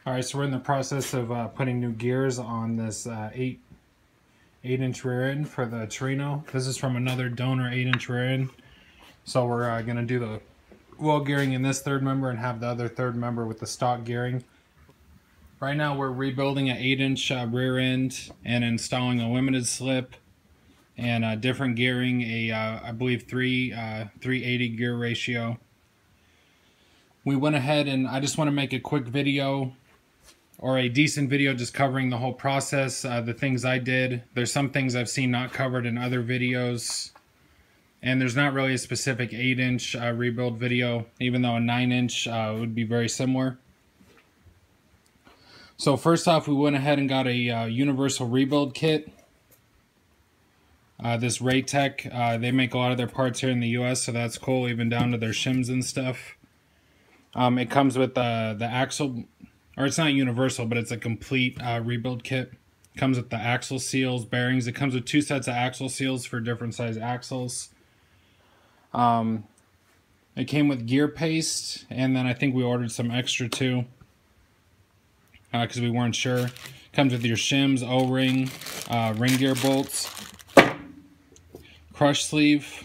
Alright, so we're in the process of putting new gears on this 8-inch rear end for the Torino. This is from another donor 8-inch rear end. So we're going to do the wheel gearing in this third member and have the other third member with the stock gearing. Right now we're rebuilding an 8-inch rear end and installing a limited slip and different gearing, I believe 380 gear ratio. We went ahead and I just want to make a quick video, or a decent video, just covering the whole process, the things I did. There's some things I've seen not covered in other videos, and there's not really a specific 8-inch rebuild video, even though a 9-inch would be very similar. So first off, we went ahead and got a universal rebuild kit. This Raytech, they make a lot of their parts here in the US, so that's cool, even down to their shims and stuff. It comes with the axle, or it's not universal, but it's a complete rebuild kit. It comes with the axle seals, bearings. It comes with 2 sets of axle seals for different size axles. It came with gear paste, and then I think we ordered some extra too, because we weren't sure. It comes with your shims, O-ring, ring gear bolts, crush sleeve,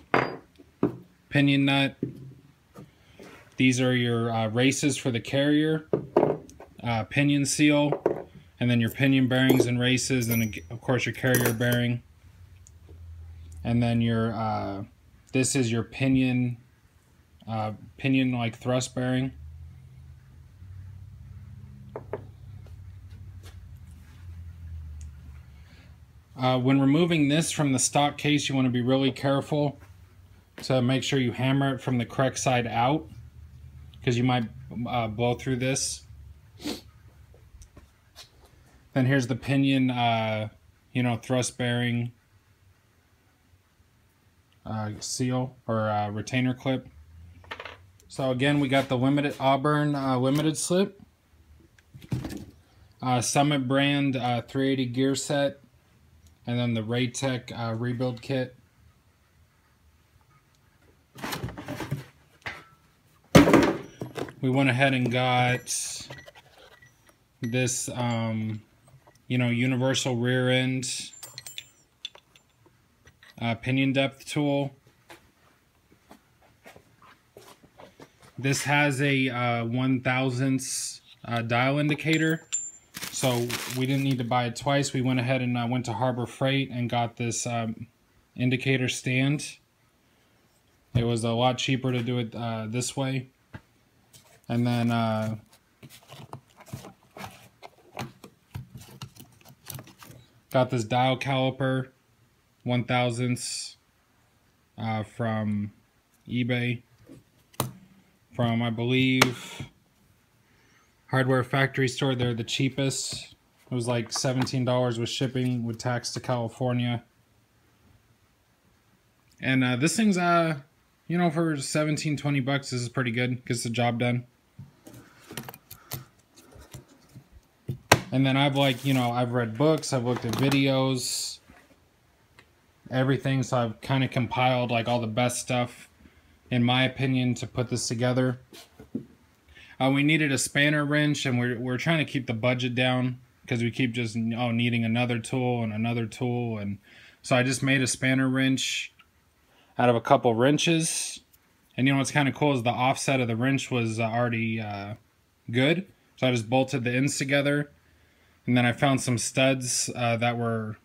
pinion nut. These are your races for the carrier, pinion seal, and then your pinion bearings and races, and of course your carrier bearing. And then your this is your pinion like thrust bearing. When removing this from the stock case, you want to be really careful to make sure you hammer it from the correct side out, because you might blow through this. Then here's the pinion, thrust bearing seal or retainer clip. So again, we got the limited Auburn limited slip, Summit brand 380 gear set, and then the Raytech rebuild kit. We went ahead and got this, universal rear end pinion depth tool. This has a 1/1000th dial indicator, so we didn't need to buy it twice. We went ahead and went to Harbor Freight and got this indicator stand. It was a lot cheaper to do it this way. And then got this dial caliper, 1/1000th from eBay, from I believe Hardware Factory Store. They're the cheapest. It was like $17 with shipping with tax to California. And this thing's for 17-20 bucks, this is pretty good. Gets the job done. And then I've read books, I've looked at videos, everything, so I've kind of compiled like all the best stuff, in my opinion, to put this together. We needed a spanner wrench, and we're trying to keep the budget down, because we keep just needing another tool, and so I just made a spanner wrench out of a couple wrenches. And what's kind of cool is the offset of the wrench was already good, so I just bolted the ends together. And then I found some studs that were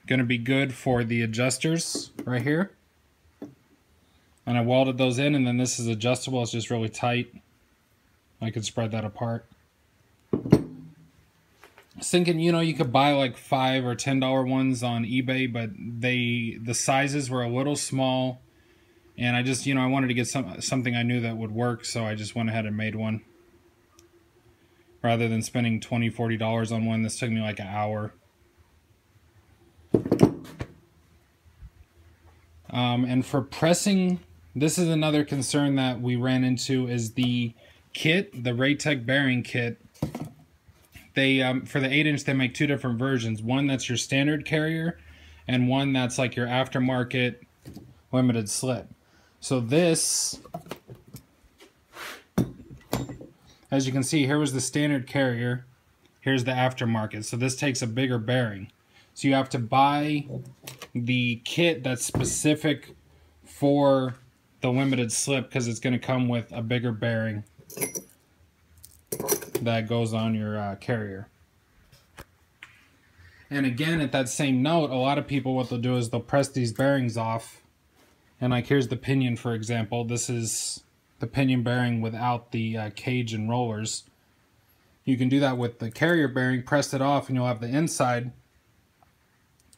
going to be good for the adjusters right here. And I welded those in, and then this is adjustable. It's just really tight. I could spread that apart. I was thinking, you could buy like $5 or $10 ones on eBay, but the sizes were a little small. And I just, I wanted to get something I knew that would work, so I just went ahead and made one. Rather than spending $20, $40 on one, this took me like an hour. And for pressing, this is another concern that we ran into, is the kit, the Raytech bearing kit. They, for the 8-inch, they make 2 different versions. One that's your standard carrier, and one that's like your aftermarket limited slip. So this as you can see, here was the standard carrier. Here's the aftermarket. So this takes a bigger bearing. So you have to buy the kit that's specific for the limited slip because it's going to come with a bigger bearing that goes on your carrier. And again, at that same note, a lot of people, what they'll do is they'll press these bearings off. And like here's the pinion, for example. This is the pinion bearing without the cage and rollers. You can do that with the carrier bearing, press it off, and you'll have the inside,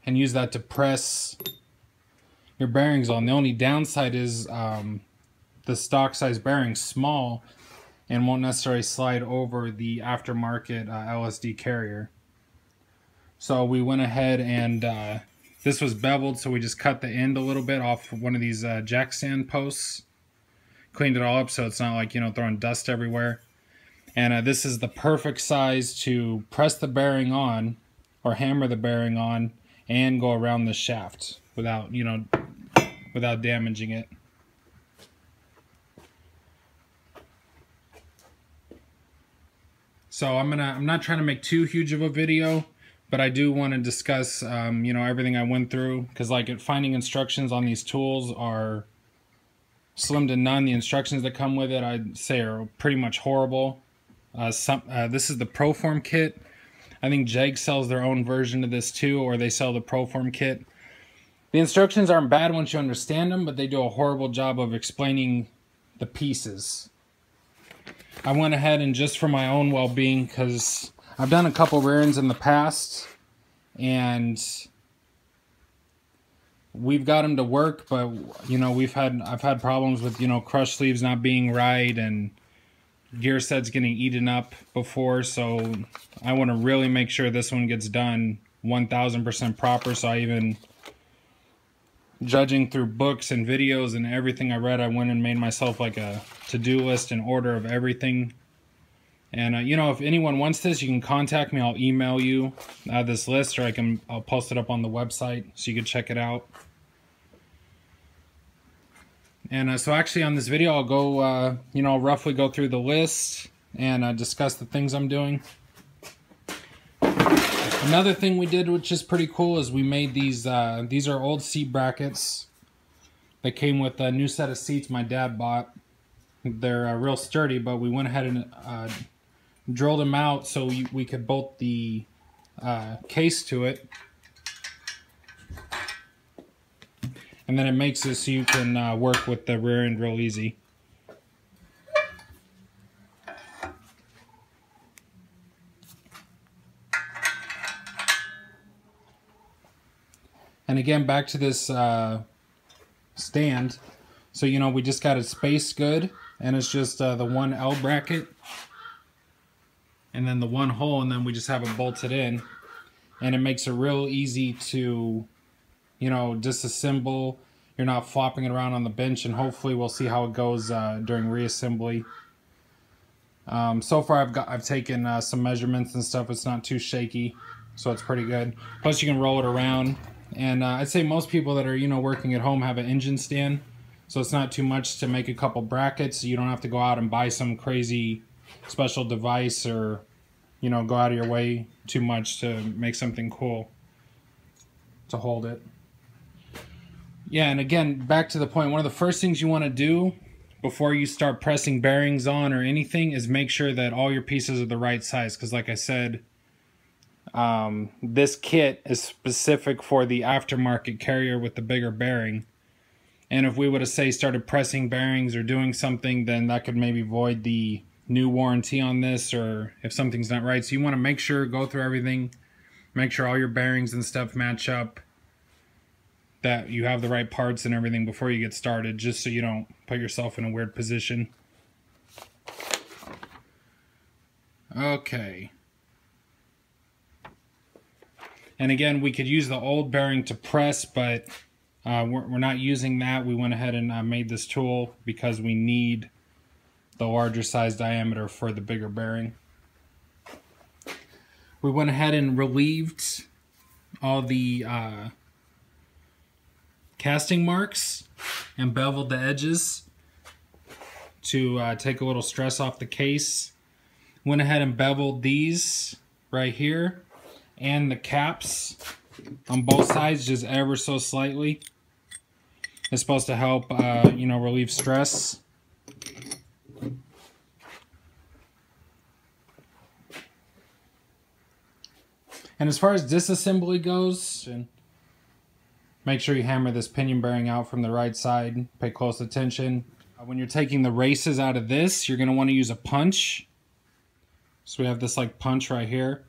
and use that to press your bearings on. The only downside is the stock size bearing's small and won't necessarily slide over the aftermarket LSD carrier. So we went ahead and this was beveled, so we just cut the end a little bit off one of these jack stand posts. Cleaned it all up so it's not like, you know, throwing dust everywhere. And this is the perfect size to press the bearing on or hammer the bearing on and go around the shaft without, you know, without damaging it. So I'm not trying to make too huge of a video, but I do want to discuss, you know, everything I went through, because like finding instructions on these tools are slim to none. The instructions that come with it, I'd say, are pretty much horrible. This is the Proform kit. I think Jeg sells their own version of this too, or they sell the Proform kit. The instructions aren't bad once you understand them, but they do a horrible job of explaining the pieces. I went ahead and, just for my own well-being, because I've done a couple rear ends in the past, and we've got them to work, but you know, I've had problems with, you know, crush sleeves not being right and gear sets getting eaten up before, so I want to really make sure this one gets done 1000% proper. So I even, judging through books and videos and everything I read, I went and made myself like a to-do list in order of everything. And you know, if anyone wants this, you can contact me. I'll email you this list, or I'll post it up on the website so you can check it out. And so actually on this video, I'll go, you know, roughly go through the list and discuss the things I'm doing. Another thing we did, which is pretty cool, is we made these are old seat brackets that came with a new set of seats my dad bought. They're real sturdy, but we went ahead and drilled them out so we could bolt the case to it. And then it makes it so you can work with the rear end real easy. And again, back to this stand. So, you know, we just got it spaced good, and it's just the one L bracket and then the one hole, and then we just have it bolted in. And it makes it real easy to, you know, disassemble. You're not flopping it around on the bench, and hopefully we'll see how it goes during reassembly. So far I've taken some measurements and stuff. It's not too shaky, so it's pretty good. Plus you can roll it around. And I'd say most people that are, you know, working at home have an engine stand, so it's not too much to make a couple brackets. You don't have to go out and buy some crazy special device, or, you know, go out of your way too much to make something cool to hold it. Yeah, and again, back to the point, one of the first things you want to do before you start pressing bearings on or anything is make sure that all your pieces are the right size, because like I said, this kit is specific for the aftermarket carrier with the bigger bearing. And if we would have, say, started pressing bearings or doing something, then that could maybe void the new warranty on this, or if something's not right. So you want to make sure, go through everything, make sure all your bearings and stuff match up, that you have the right parts and everything before you get started, just so you don't put yourself in a weird position. Okay. And again, we could use the old bearing to press, but we're not using that. We went ahead and made this tool because we need the larger size diameter for the bigger bearing. We went ahead and relieved all the casting marks and beveled the edges to take a little stress off the case. Went ahead and beveled these right here and the caps on both sides just ever so slightly. It's supposed to help, you know, relieve stress. And as far as disassembly goes, make sure you hammer this pinion bearing out from the right side. Pay close attention. When you're taking the races out of this, you're going to want to use a punch. So we have this like punch right here.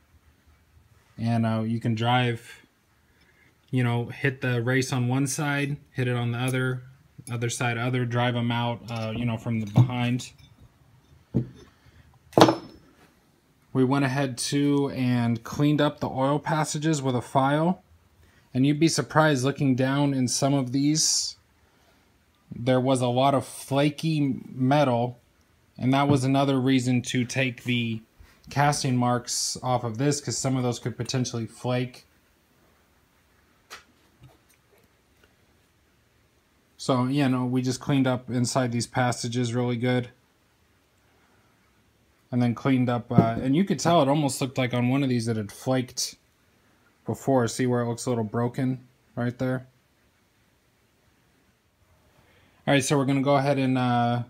And you can drive, you know, hit the race on one side, hit it on the other side, drive them out, you know, from the behind. We went ahead too and cleaned up the oil passages with a file. And you'd be surprised looking down in some of these, there was a lot of flaky metal. And that was another reason to take the casting marks off of this, because some of those could potentially flake. So, you know, we just cleaned up inside these passages really good. And then cleaned up, and you could tell it almost looked like on one of these that had flaked before. See where it looks a little broken right there? Alright, so we're going to go ahead and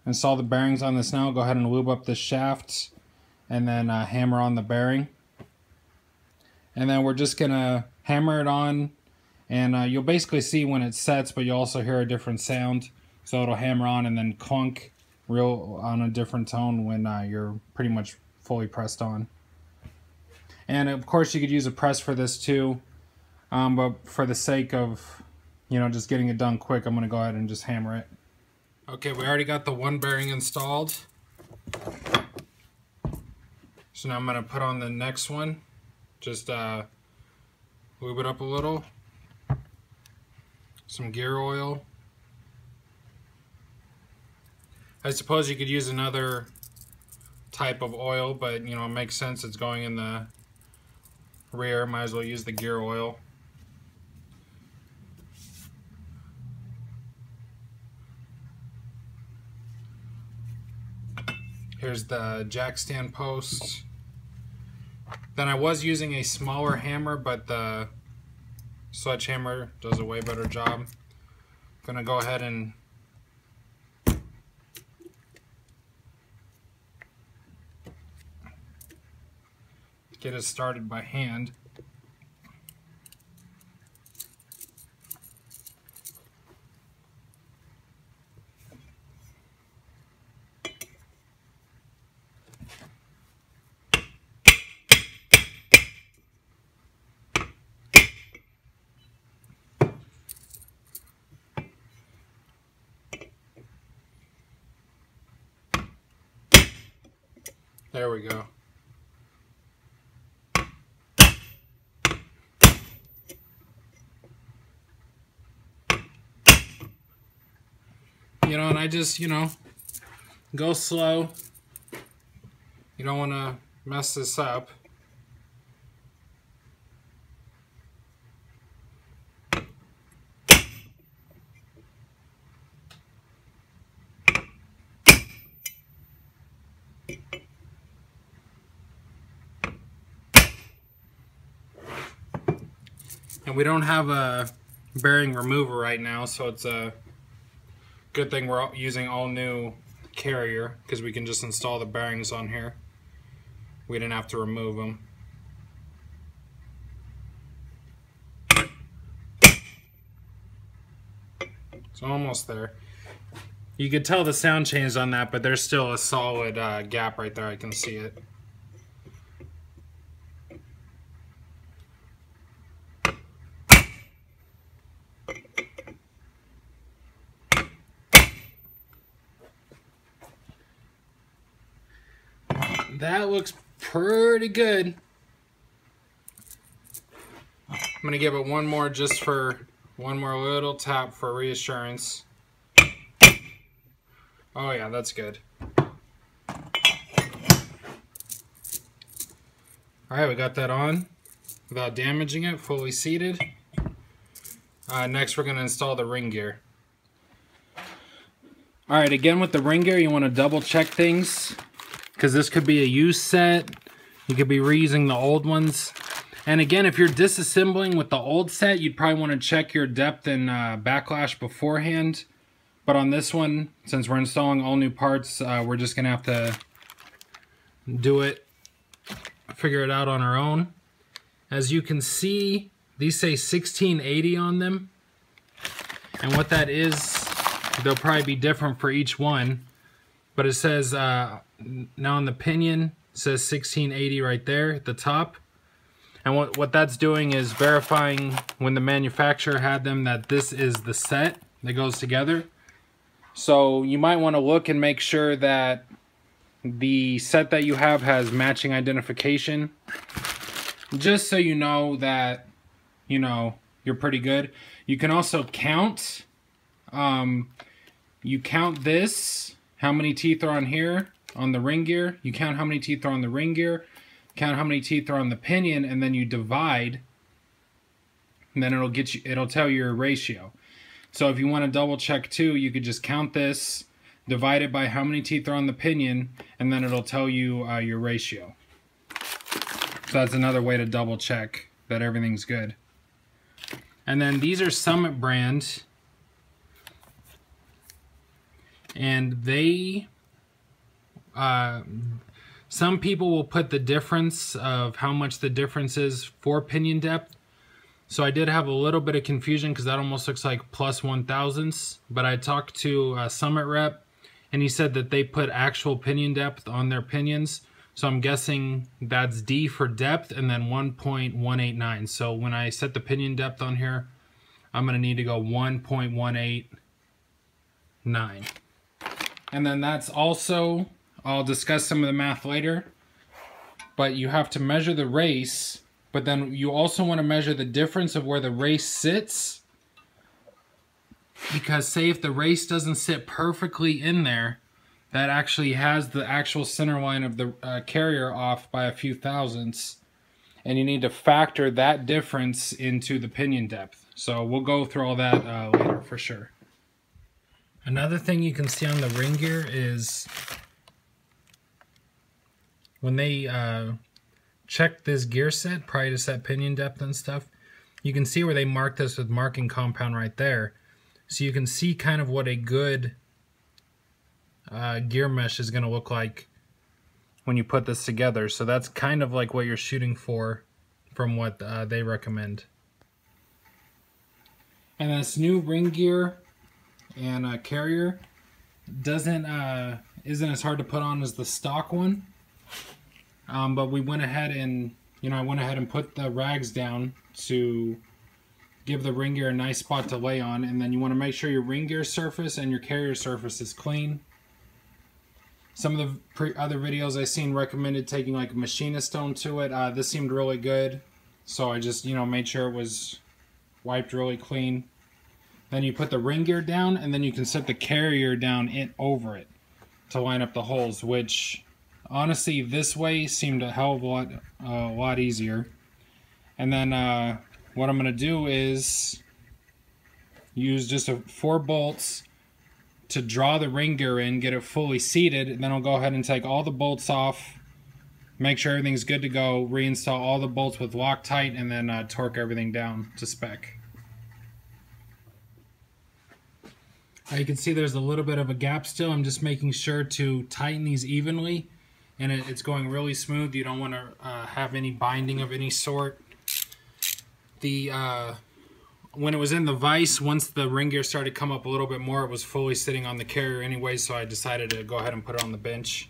install the bearings on this now. Go ahead and lube up the shaft and then hammer on the bearing. And then we're just going to hammer it on, and you'll basically see when it sets, but you'll also hear a different sound. So it'll hammer on and then clunk real on a different tone when you're pretty much fully pressed on. And of course you could use a press for this too, but for the sake of, you know, just getting it done quick, I'm going to go ahead and just hammer it. Okay, we already got the one bearing installed, so now I'm going to put on the next one. Just lube it up a little, some gear oil. I suppose you could use another type of oil, but you know, it makes sense, it's going in the rear, might as well use the gear oil. Here's the jack stand post. Then I was using a smaller hammer, but the sledgehammer does a way better job. Gonna go ahead and get it started by hand. There we go. You know, and I just, you know, go slow. You don't want to mess this up. And we don't have a bearing remover right now, so it's a good thing we're using all new carrier, because we can just install the bearings on here. We didn't have to remove them. So almost there. You could tell the sound changed on that, but there's still a solid gap right there. I can see it. That looks pretty good. I'm gonna give it one more, just for one more little tap for reassurance. Oh yeah, that's good. Alright, we got that on without damaging it, fully seated. Next we're gonna install the ring gear. Alright, again with the ring gear, you want to double check things. because this could be a used set. You could be reusing the old ones. And again, if you're disassembling with the old set, you'd probably want to check your depth and backlash beforehand. But on this one, since we're installing all new parts, we're just going to have to do it, figure it out on our own. As you can see, these say 1680 on them. And what that is, they'll probably be different for each one. But it says, now on the pinion, it says 1680 right there at the top. And what that's doing is verifying when the manufacturer had them that this is the set that goes together. So you might want to look and make sure that the set that you have has matching identification. Just so you know that, you know, you're pretty good. You can also count. You count this, how many teeth are on here, on the ring gear. You count how many teeth are on the ring gear. Count how many teeth are on the pinion, and then you divide. And then it'll tell you your ratio. So if you want to double check too, you could just count this, divide it by how many teeth are on the pinion, and then it'll tell you your ratio. So that's another way to double check that everything's good. And then these are Summit brand, and they some people will put the difference of how much the difference is for pinion depth. So I did have a little bit of confusion because that almost looks like plus 1/1000ths. But I talked to a Summit rep, and he said that they put actual pinion depth on their pinions. So I'm guessing that's D for depth and then 1.189. So when I set the pinion depth on here, I'm going to need to go 1.189. And then that's also, I'll discuss some of the math later, but you have to measure the race, but then you also want to measure the difference of where the race sits, because say if the race doesn't sit perfectly in there, that actually has the actual center line of the carrier off by a few thousandths, and you need to factor that difference into the pinion depth. So we'll go through all that later for sure. Another thing you can see on the ring gear is when they check this gear set prior to set pinion depth and stuff, you can see where they mark this with marking compound right there. So you can see kind of what a good gear mesh is going to look like when you put this together. So that's kind of like what you're shooting for from what they recommend. And this new ring gear and carrier isn't as hard to put on as the stock one. But we went ahead and, I went ahead and put the rags down to give the ring gear a nice spot to lay on. And then you want to make sure your ring gear surface and your carrier surface is clean. Some of the other videos I've seen recommended taking like a machinist stone to it. This seemed really good. So I just, made sure it was wiped really clean. Then you put the ring gear down, and then you can set the carrier down over it to line up the holes, which honestly this way seemed a hell of a lot easier. And then what I'm going to do is use just 4 bolts to draw the ring gear in, get it fully seated, and then I'll go ahead and take all the bolts off, make sure everything's good to go, reinstall all the bolts with Loctite, and then torque everything down to spec. You can see there's a little bit of a gap still. I'm just making sure to tighten these evenly, and it's going really smooth. You don't want to have any binding of any sort. When it was in the vise, once the ring gear started to come up a little bit more, it was fully sitting on the carrier anyway, so I decided to go ahead and put it on the bench.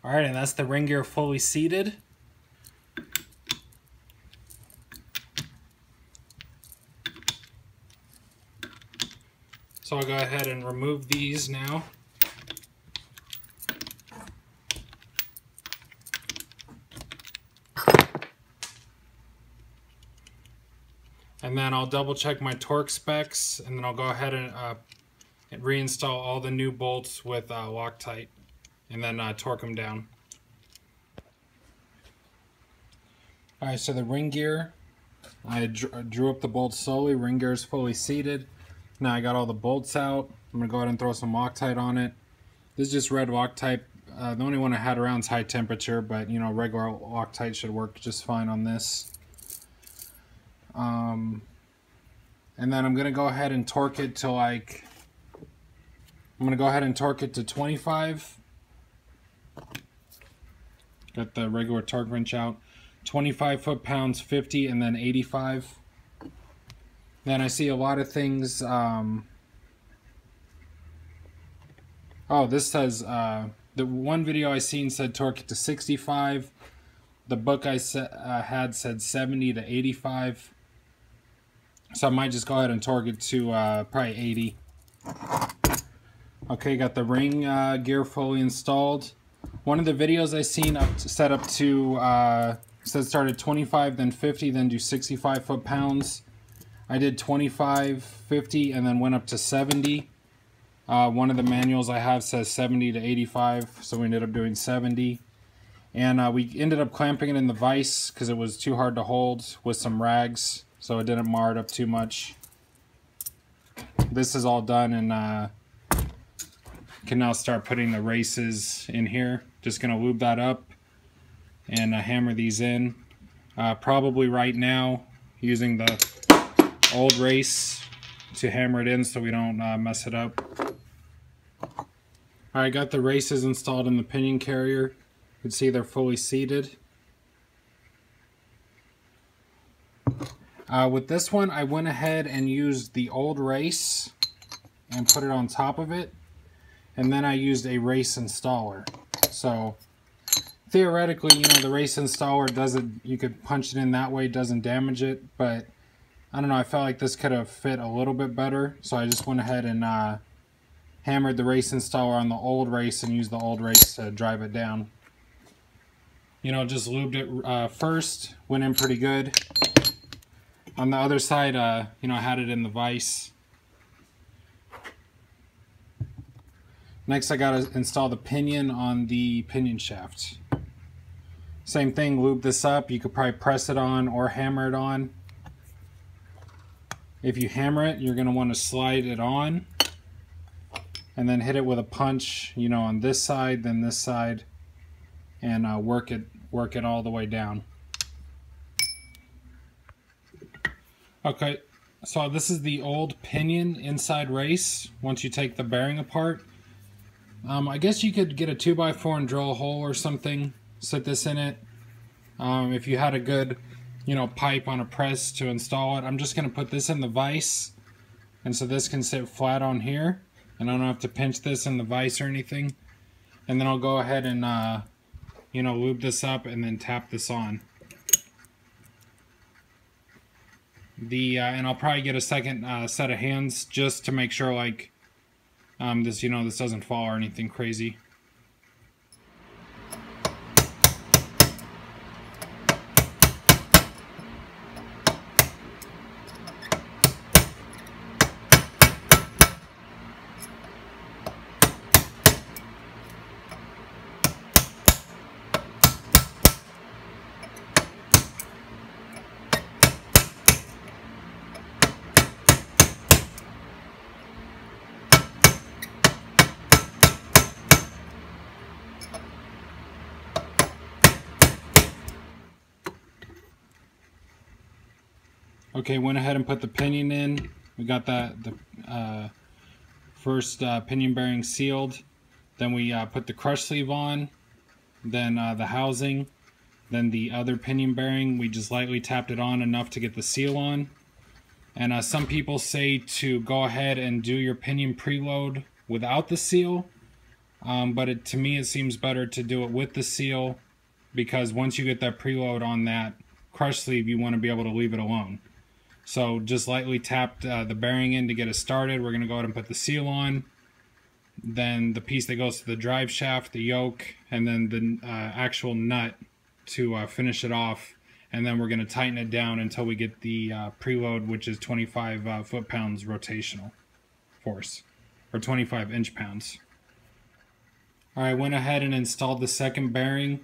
Alright, and that's the ring gear fully seated. So I'll go ahead and remove these now. And then I'll double check my torque specs, and then I'll go ahead and reinstall all the new bolts with Loctite, and then torque them down. Alright, so the ring gear, I drew up the bolts slowly. Ring gear is fully seated. Now I got all the bolts out. I'm going to go ahead and throw some Loctite on it. This is just red Loctite. The only one I had around is high temperature, but you know, regular Loctite should work just fine on this. And then I'm going to go ahead and torque it to like, I'm going to go ahead and torque it to 25. Got the regular torque wrench out. 25 foot-pounds, 50, and then 85. Then I see a lot of things. Oh, this says, the one video I seen said torque it to 65. The book I had said 70 to 85. So I might just go ahead and torque it to probably 80. Okay, got the ring gear fully installed. One of the videos I seen set up to said start at 25, then 50, then do 65 foot-pounds. I did 25, 50, and then went up to 70. One of the manuals I have says 70 to 85, so we ended up doing 70. And we ended up clamping it in the vise because it was too hard to hold with some rags, so it didn't mar it up too much. This is all done, and can now start putting the races in here. Just going to lube that up and hammer these in. Probably right now using the old race to hammer it in so we don't mess it up. Alright, got the races installed in the pinion carrier. You can see they're fully seated. With this one, I went ahead and used the old race and put it on top of it. And then I used a race installer. So theoretically, you know, the race installer doesn't, you could punch it in that way, doesn't damage it, but I don't know, I felt like this could have fit a little bit better, so I just went ahead and hammered the race installer on the old race and used the old race to drive it down. You know, just lubed it first, went in pretty good. On the other side, you know, I had it in the vise. Next, I got to install the pinion on the pinion shaft. Same thing, lube this up. You could probably press it on or hammer it on. If you hammer it, you're going to want to slide it on and then hit it with a punch, you know, on this side, then this side, and work it all the way down. Okay, so this is the old pinion inside race. Once you take the bearing apart, I guess you could get a 2x4 and drill a hole or something, sit this in it. If you had a good, you know, pipe on a press to install it. I'm just going to put this in the vise, and so this can sit flat on here, and I don't have to pinch this in the vise or anything. And then I'll go ahead and, you know, lube this up and then tap this on. And I'll probably get a second set of hands just to make sure, like, this, you know, this doesn't fall or anything crazy. Okay, went ahead and put the pinion in. We got the first pinion bearing sealed. Then we put the crush sleeve on. Then the housing. Then the other pinion bearing. We just lightly tapped it on enough to get the seal on. And some people say to go ahead and do your pinion preload without the seal. But to me it seems better to do it with the seal, because once you get that preload on that crush sleeve, you want to be able to leave it alone. So just lightly tapped the bearing in to get it started. We're going to go ahead and put the seal on. Then the piece that goes to the drive shaft, the yoke, and then the actual nut to finish it off. And then we're going to tighten it down until we get the preload, which is 25 foot-pounds rotational force, or 25 inch-pounds. All right, went ahead and installed the second bearing.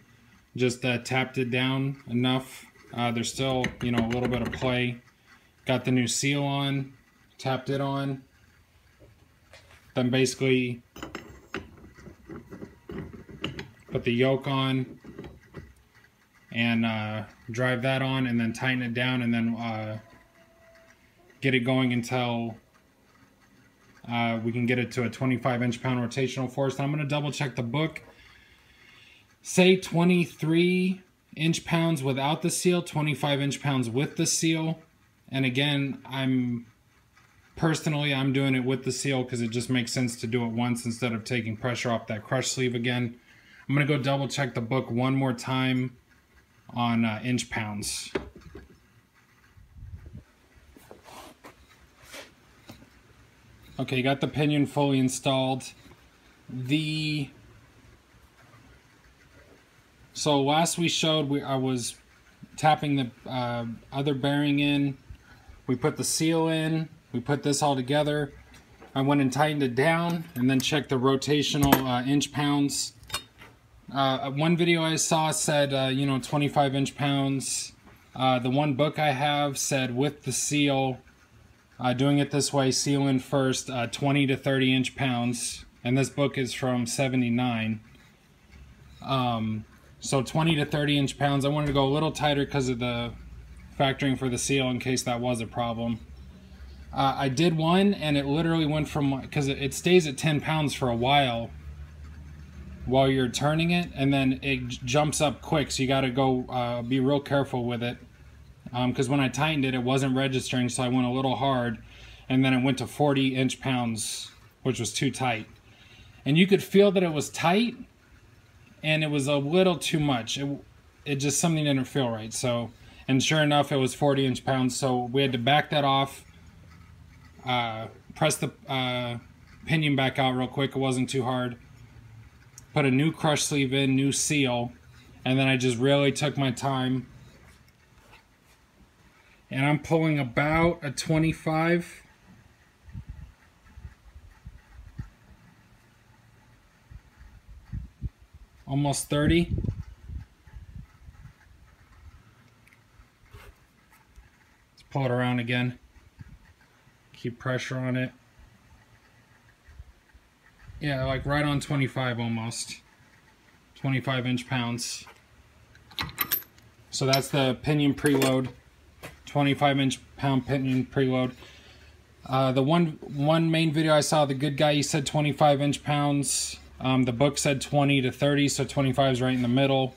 Just tapped it down enough. There's still, you know, a little bit of play. Got the new seal on, tapped it on. Then basically put the yoke on and drive that on, and then tighten it down, and then get it going until we can get it to a 25 inch-pound rotational force. Now I'm going to double check the book. Say 23 inch-pounds without the seal, 25 inch-pounds with the seal. And again, I'm doing it with the seal because it just makes sense to do it once instead of taking pressure off that crush sleeve again. I'm going to go double check the book one more time on inch-pounds. Okay, got the pinion fully installed. So last we showed, I was tapping the other bearing in. We put the seal in. We put this all together. I went and tightened it down and then checked the rotational inch-pounds. One video I saw said, you know, 25 inch-pounds. The one book I have said with the seal, doing it this way, seal in first, 20 to 30 inch-pounds. And this book is from 79. So 20 to 30 inch-pounds. I wanted to go a little tighter because of the factoring for the seal in case that was a problem. I did one and it literally went from, because it stays at 10 pounds for a while you're turning it, and then it jumps up quick, so you got to go be real careful with it, because when I tightened it, it wasn't registering, so I went a little hard, and then it went to 40 inch-pounds, which was too tight. And you could feel that it was tight, and it was a little too much. It just, something didn't feel right. So, and sure enough, it was 40 inch-pounds, so we had to back that off, press the pinion back out real quick. It wasn't too hard. Put a new crush sleeve in, new seal, and then I just really took my time. And I'm pulling about a 25. Almost 30. Let's pull it around again. Keep pressure on it. Yeah, like right on 25 almost. 25 inch-pounds. So that's the pinion preload. 25 inch-pound pinion preload. The one main video I saw, the good guy, he said 25 inch-pounds. The book said 20 to 30, so 25 is right in the middle.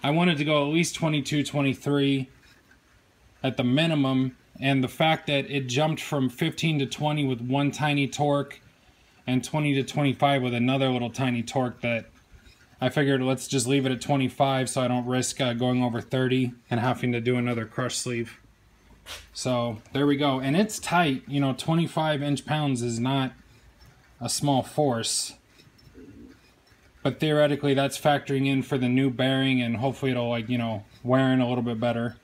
I wanted to go at least 22, 23 at the minimum, and the fact that it jumped from 15 to 20 with one tiny torque and 20 to 25 with another little tiny torque, that I figured let's just leave it at 25 so I don't risk going over 30 and having to do another crush sleeve. So there we go, and it's tight. You know, 25 inch-pounds is not a small force, but theoretically that's factoring in for the new bearing, and hopefully it'll, like, you know, wear in a little bit better.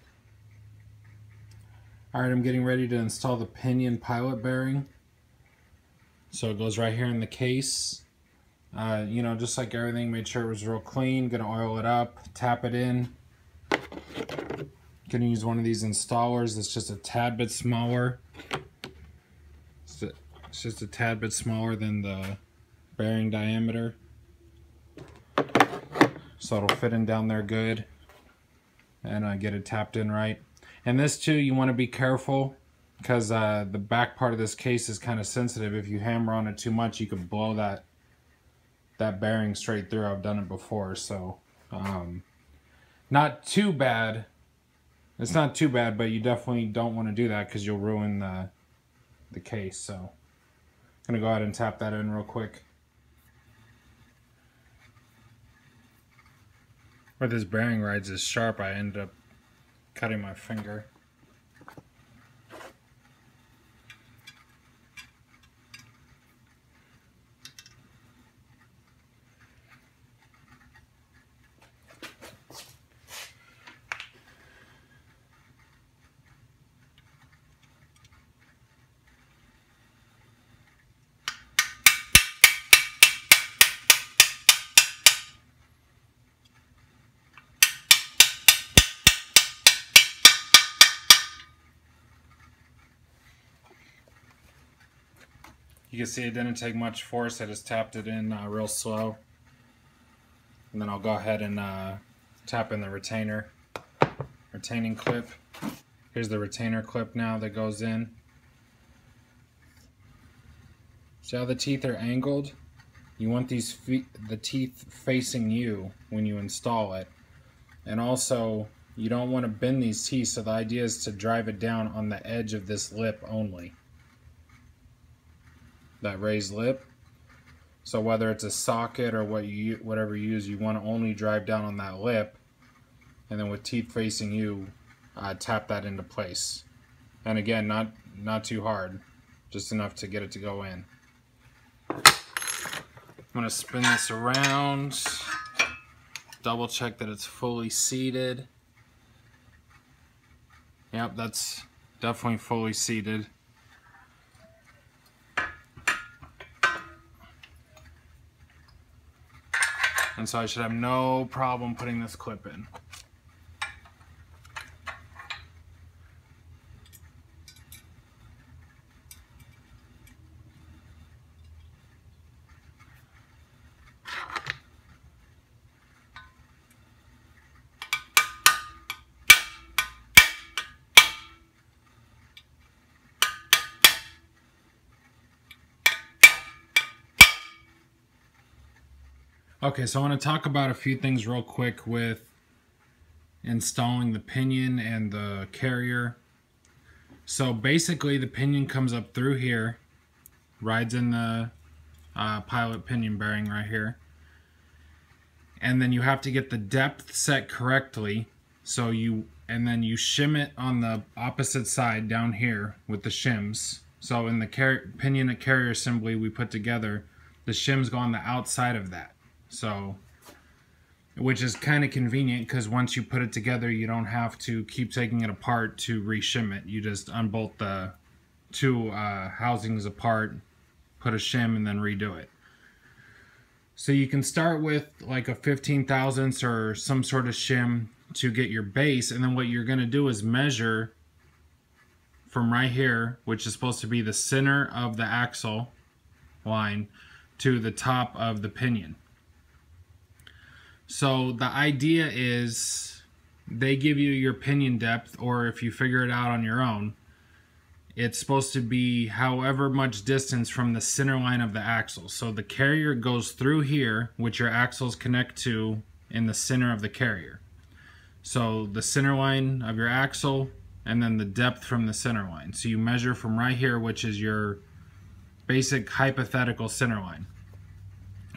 Alright, I'm getting ready to install the pinion pilot bearing. So it goes right here in the case. You know, just like everything, made sure it was real clean. Gonna oil it up, tap it in. Gonna use one of these installers that's just a tad bit smaller. It's just a tad bit smaller than the bearing diameter. So it'll fit in down there good. And get it tapped in right. And this too, you want to be careful, because the back part of this case is kind of sensitive. If you hammer on it too much, you could blow that bearing straight through. I've done it before, so not too bad. It's not too bad, but you definitely don't want to do that because you'll ruin the case. So I'm gonna go ahead and tap that in real quick. Where this bearing rides is sharp, I ended up cutting my finger. You can see it didn't take much force. I just tapped it in real slow. And then I'll go ahead and tap in the retaining clip. Here's the retainer clip now that goes in. See how the teeth are angled? You want the teeth facing you when you install it. And also, you don't want to bend these teeth, so the idea is to drive it down on the edge of this lip only. That raised lip. So whether it's a socket or whatever you use, you want to only drive down on that lip, and then with teeth facing you, tap that into place. And again, not too hard, just enough to get it to go in. I'm going to spin this around, double check that it's fully seated. Yep, that's definitely fully seated. And so I should have no problem putting this clip in. Okay, so I want to talk about a few things real quick with installing the pinion and the carrier. So basically the pinion comes up through here, rides in the pilot pinion bearing right here, and then you have to get the depth set correctly. So and then you shim it on the opposite side down here with the shims. So in the pinion and carrier assembly we put together, the shims go on the outside of that. So, which is kind of convenient because once you put it together, you don't have to keep taking it apart to reshim it. You just unbolt the two housings apart, put a shim, and then redo it. So you can start with like a 15 thousandths or some sort of shim to get your base, and then what you're going to do is measure from right here, which is supposed to be the center of the axle line, to the top of the pinion. So the idea is they give you your pinion depth, or if you figure it out on your own, it's supposed to be however much distance from the center line of the axle. So the carrier goes through here, which your axles connect to in the center of the carrier. So the center line of your axle, and then the depth from the center line. So you measure from right here, which is your basic hypothetical center line.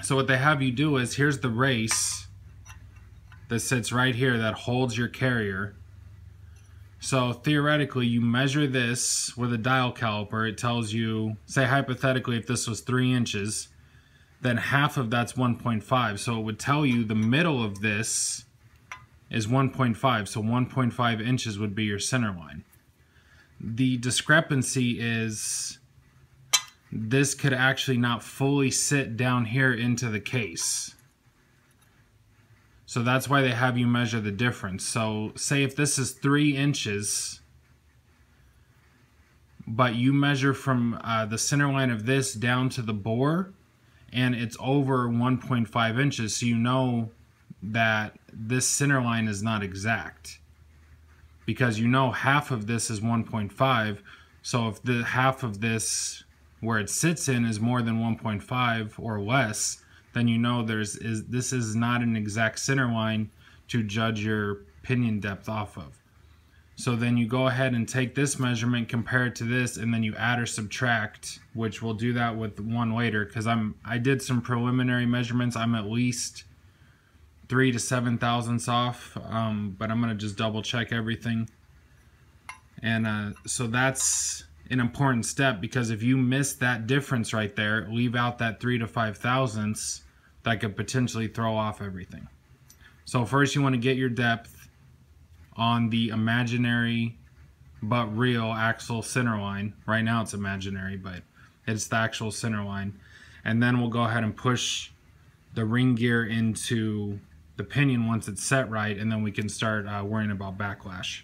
So what they have you do is, here's the race that sits right here that holds your carrier. So theoretically, you measure this with a dial caliper. It tells you, say hypothetically, if this was 3 inches, then half of that's 1.5. So it would tell you the middle of this is 1.5. So 1.5 inches would be your center line. The discrepancy is this could actually not fully sit down here into the case. So that's why they have you measure the difference. So say if this is 3 inches, but you measure from the center line of this down to the bore, and it's over 1.5 inches, so you know that this center line is not exact. Because you know half of this is 1.5, so if the half of this where it sits in is more than 1.5 or less, then you know this is not an exact center line to judge your pinion depth off of. So then you go ahead and take this measurement, compare it to this, and then you add or subtract, which we'll do that with one later, because I did some preliminary measurements. I'm at least 3 to 7 thousandths off, but I'm gonna just double check everything. And so that's an important step, because if you miss that difference right there, leave out that 3 to 5 thousandths, that could potentially throw off everything. So first you want to get your depth on the imaginary but real axle center line. Right now it's imaginary, but it's the actual center line. And then we'll go ahead and push the ring gear into the pinion once it's set right, and then we can start worrying about backlash.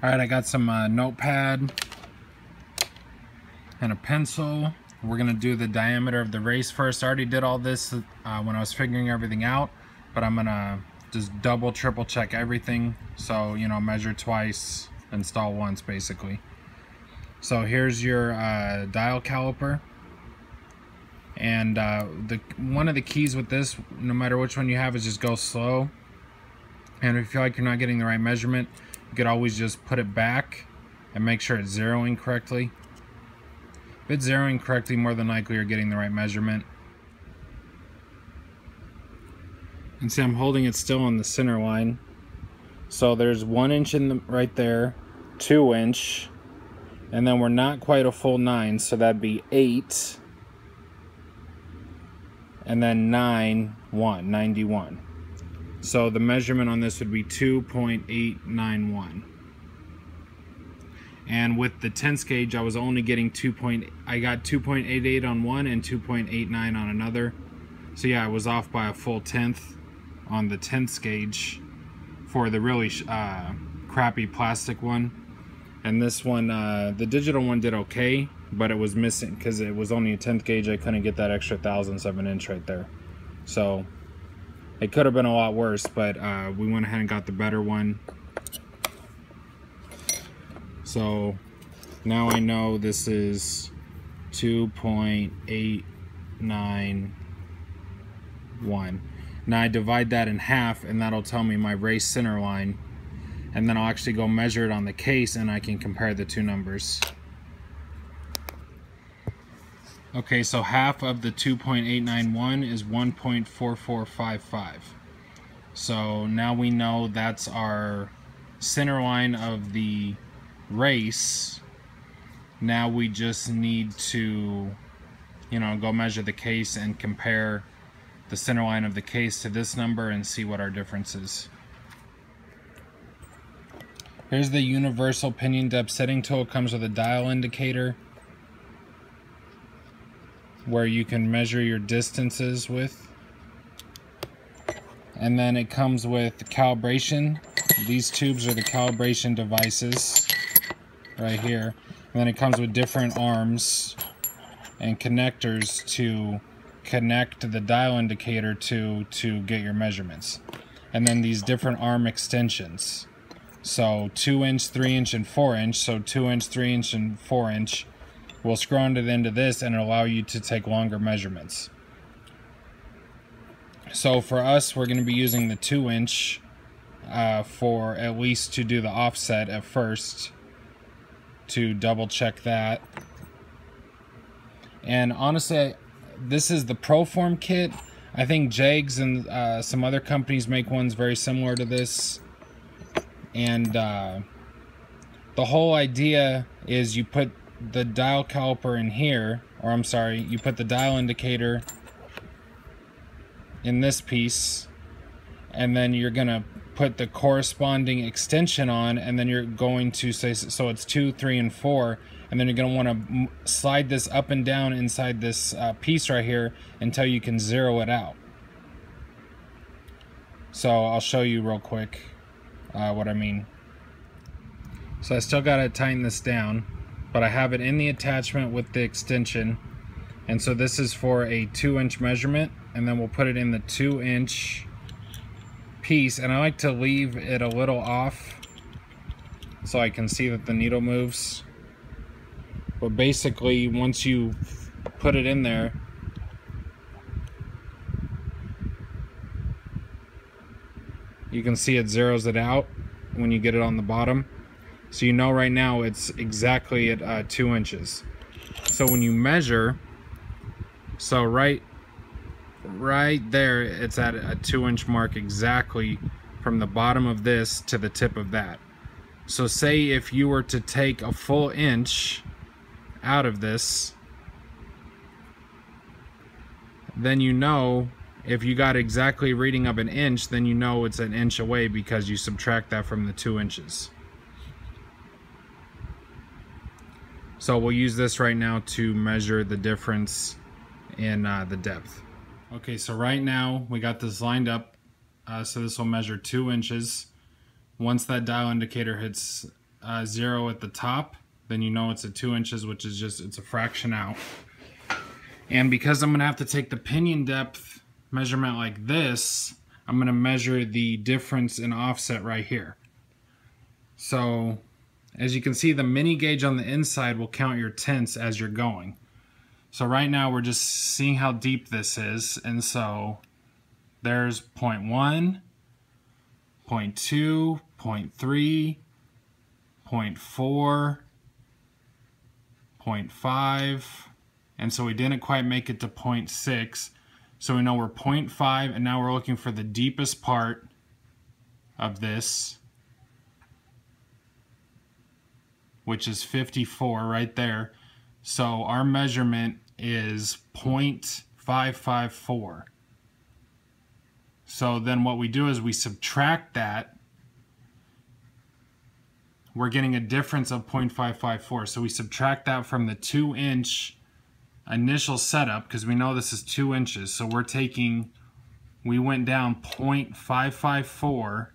Alright, I got some notepad and a pencil. We're gonna do the diameter of the race first. I already did all this when I was figuring everything out, but I'm gonna just double, triple check everything. So, you know, measure twice, install once, basically. So here's your dial caliper. And one of the keys with this, no matter which one you have, is just go slow. And if you feel like you're not getting the right measurement, you could always just put it back and make sure it's zeroing correctly. If it's zeroing correctly, more than likely you're getting the right measurement. And see, I'm holding it still on the center line. So there's 1 inch right there, 2 inch, and then we're not quite a full 9, so that'd be 8, and then 91. So the measurement on this would be 2.891. And with the 10th gauge, I was only getting I got 2.88 on one and 2.89 on another. So yeah, I was off by a full 1/10 on the 10th gauge for the really crappy plastic one. And this one, the digital one did okay, but it was missing because it was only a 10th gauge. I couldn't get that extra thousandths of an inch right there. So it could have been a lot worse, but we went ahead and got the better one. So now I know this is 2.891. Now I divide that in half, and that'll tell me my race center line. And then I'll actually go measure it on the case, and I can compare the two numbers. Okay, so half of the 2.891 is 1.4455. So now we know that's our center line of the race. Now we just need to, you know, go measure the case and compare the center line of the case to this number and see what our difference is. Here's the universal pinion depth setting tool. It comes with a dial indicator where you can measure your distances with. And then it comes with calibration. These tubes are the calibration devices right here. And then it comes with different arms and connectors to connect the dial indicator to get your measurements. And then these different arm extensions. So 2 inch, 3 inch, and 4 inch. So 2 inch, 3 inch, and 4 inch will screw onto the end of this and allow you to take longer measurements. So for us, we're going to be using the 2 inch for at least to do the offset at first, to double check that. And honestly, this is the ProForm kit. I think JEGS and some other companies make ones very similar to this. And the whole idea is you put the dial caliper in here, or I'm sorry, you put the dial indicator in this piece, and then you're gonna put the corresponding extension on, and then you're going to say, so it's 2, 3, and 4, and then you're gonna want to slide this up and down inside this piece right here until you can zero it out. So I'll show you real quick what I mean. So I still gotta tighten this down, but I have it in the attachment with the extension. And so this is for a 2 inch measurement, and then we'll put it in the 2 inch piece. And I like to leave it a little off so I can see that the needle moves. But basically, once you put it in there, you can see it zeroes it out when you get it on the bottom. So you know right now it's exactly at 2 inches. So when you measure, so right there, it's at a 2 inch mark exactly from the bottom of this to the tip of that. So say if you were to take a full inch out of this, then you know if you got exactly a reading of an inch, then you know it's an inch away because you subtract that from the 2 inches. So we'll use this right now to measure the difference in the depth. Okay, so right now we got this lined up. So this will measure 2 inches. Once that dial indicator hits 0 at the top, then you know it's at 2 inches, which is just, it's a fraction out. And because I'm gonna have to take the pinion depth measurement like this, I'm gonna measure the difference in offset right here. So as you can see, the mini gauge on the inside will count your tenths as you're going. So right now we're just seeing how deep this is, and so there's 0.1, 0.2, 0.3, 0.4, 0.5, and so we didn't quite make it to 0.6. So we know we're 0.5, and now we're looking for the deepest part of this, which is 54 right there. So our measurement is 0.554. So then what we do is we subtract that. We're getting a difference of 0.554. So we subtract that from the 2 inch initial setup, because we know this is 2 inches. So we went down 0.554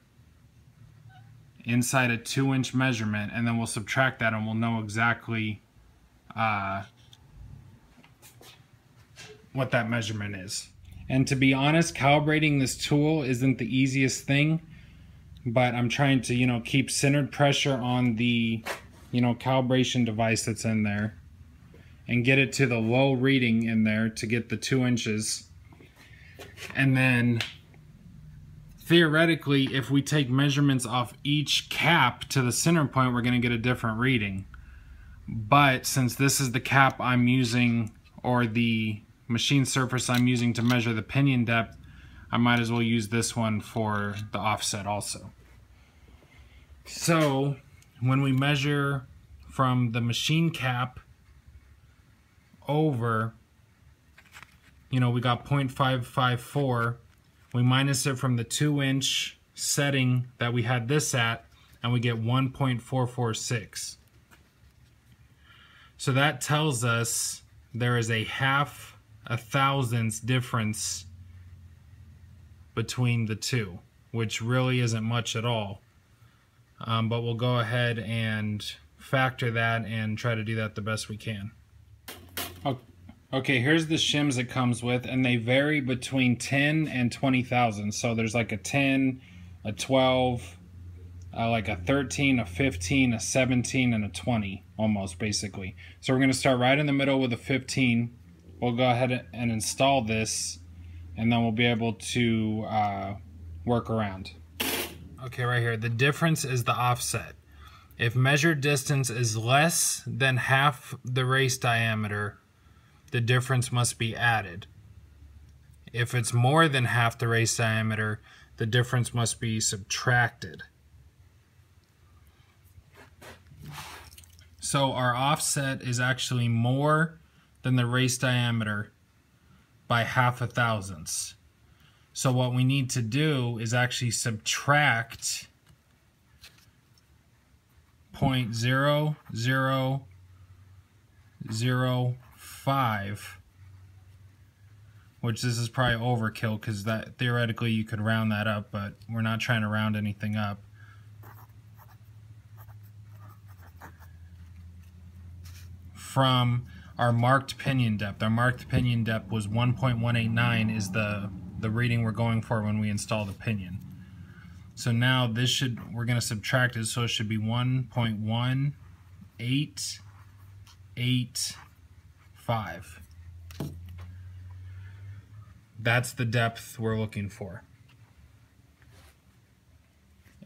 inside a 2 inch measurement, and then we'll subtract that and we'll know exactly what that measurement is. And to be honest, calibrating this tool isn't the easiest thing, but I'm trying to, you know, keep centered pressure on the, you know, calibration device that's in there and get it to the low reading in there to get the 2 inches. And then theoretically, if we take measurements off each cap to the center point, we're going to get a different reading. But since this is the cap I'm using, or the machine surface I'm using to measure the pinion depth, I might as well use this one for the offset also. So when we measure from the machine cap over, you know, we got 0.554. We minus it from the 2 inch setting that we had this at, and we get 1.446. So that tells us there is a 0.5 thousandths difference between the two, which really isn't much at all. But we'll go ahead and factor that and try to do that the best we can. Okay, here's the shims it comes with, and they vary between 10 and 20 thousandths. So there's like a 10, a 12, like a 13, a 15, a 17, and a 20, almost basically. So we're going to start right in the middle with a 15. We'll go ahead and install this, and then we'll be able to work around. Okay, right here, the difference is the offset. If measured distance is less than half the race diameter, the difference must be added. If it's more than half the race diameter, the difference must be subtracted. So our offset is actually more than the race diameter by 0.5 thousandths. So what we need to do is actually subtract 0.0005, which this is probably overkill because that theoretically you could round that up, but we're not trying to round anything up. From our marked pinion depth. Our marked pinion depth was 1.189 is the reading we're going for when we install the pinion. So now this we're going to subtract it, so it should be 1.1885. That's the depth we're looking for.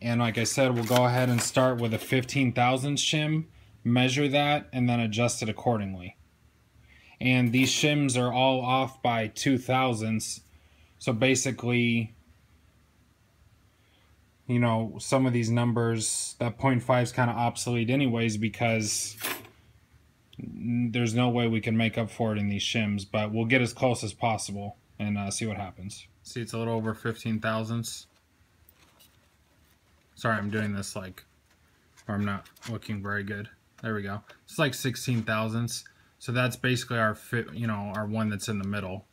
And like I said, we'll go ahead and start with a 15 thousandths shim, measure that, and then adjust it accordingly. And these shims are all off by 2 thousandths. So basically, you know, some of these numbers, that 0.5 is kind of obsolete anyways, because there's no way we can make up for it in these shims, but we'll get as close as possible and see what happens. See, it's a little over 15 thousandths. Sorry, I'm doing this like, or I'm not looking very good. There we go. It's like 16 thousandths. So that's basically our our one that's in the middle.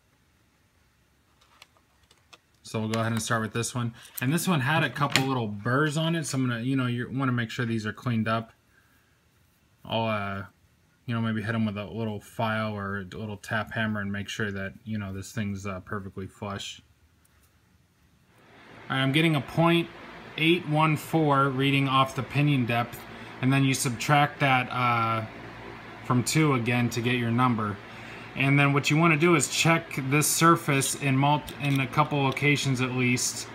So we'll go ahead and start with this one. And this one had a couple little burrs on it, so I'm gonna, you want to make sure these are cleaned up. I'll you know, maybe hit them with a little file or a little tap hammer and make sure that, you know, this thing's perfectly flush. All right, I'm getting a 0.814 reading off the pinion depth, and then you subtract that from 2 again to get your number. And then what you want to do is check this surface in a couple locations at least,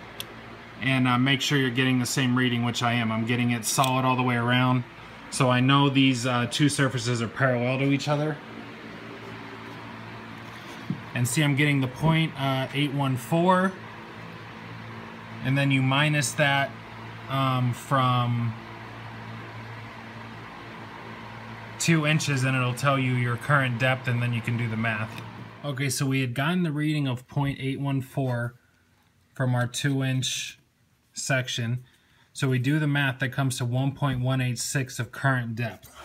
and make sure you're getting the same reading, which I am. I'm getting it solid all the way around, so I know these two surfaces are parallel to each other. And see, I'm getting the 0.814, and then you minus that from 2 inches, and it'll tell you your current depth, and then you can do the math. Okay, so we had gotten the reading of 0.814 from our 2-inch section. So we do the math, that comes to 1.186 of current depth.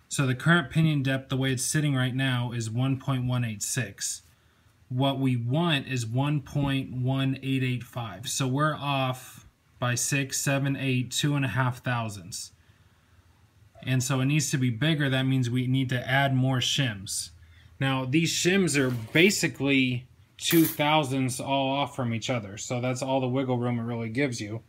So the current pinion depth, the way it's sitting right now, is 1.186. What we want is 1.1885. So we're off by 6, 7, 8, 2.5 thousandths. And so it needs to be bigger. That means we need to add more shims. Now these shims are basically 2 thousandths all off from each other. So that's all the wiggle room it really gives you.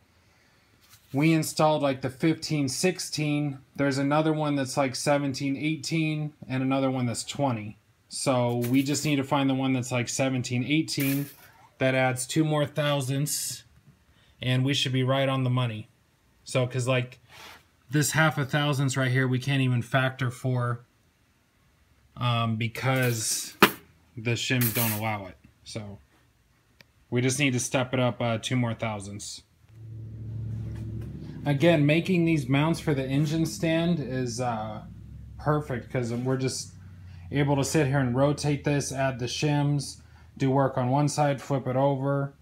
We installed like the 15-16. There's another one that's like 17-18 and another one that's 20. So we just need to find the one that's like 17-18. That adds 2 more thousandths, and we should be right on the money. So, because like this 0.5 thousandths right here, we can't even factor for because the shims don't allow it. So we just need to step it up 2 more thousandths. Again, making these mounts for the engine stand is perfect, because we're just able to sit here and rotate this, add the shims, do work on one side, flip it over.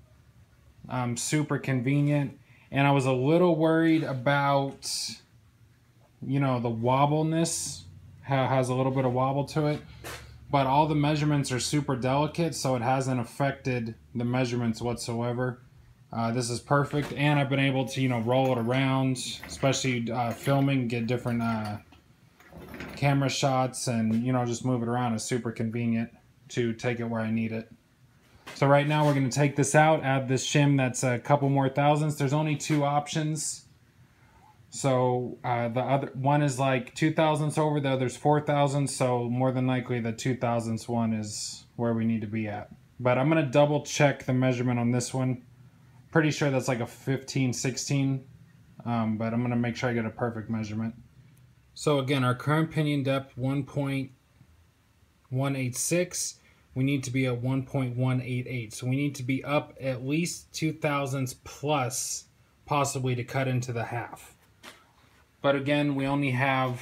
Super convenient. And I was a little worried about, you know, the wobbleness. Has a little bit of wobble to it, but all the measurements are super delicate, so it hasn't affected the measurements whatsoever. This is perfect, and I've been able to, you know, roll it around, especially filming, get different camera shots, and, you know, just move it around. It's super convenient to take it where I need it. So right now we're going to take this out, add this shim that's a couple more thousandths. There's only 2 options. So the other one is like 2 thousandths over, the other's 4 thousandths, so more than likely the 2 thousandths one is where we need to be at. But I'm going to double check the measurement on this one. Pretty sure that's like a 15-16, but I'm going to make sure I get a perfect measurement. So again, our current pinion depth 1.186. We need to be at 1.188. So we need to be up at least 2 thousandths plus, possibly, to cut into the half. But again, we only have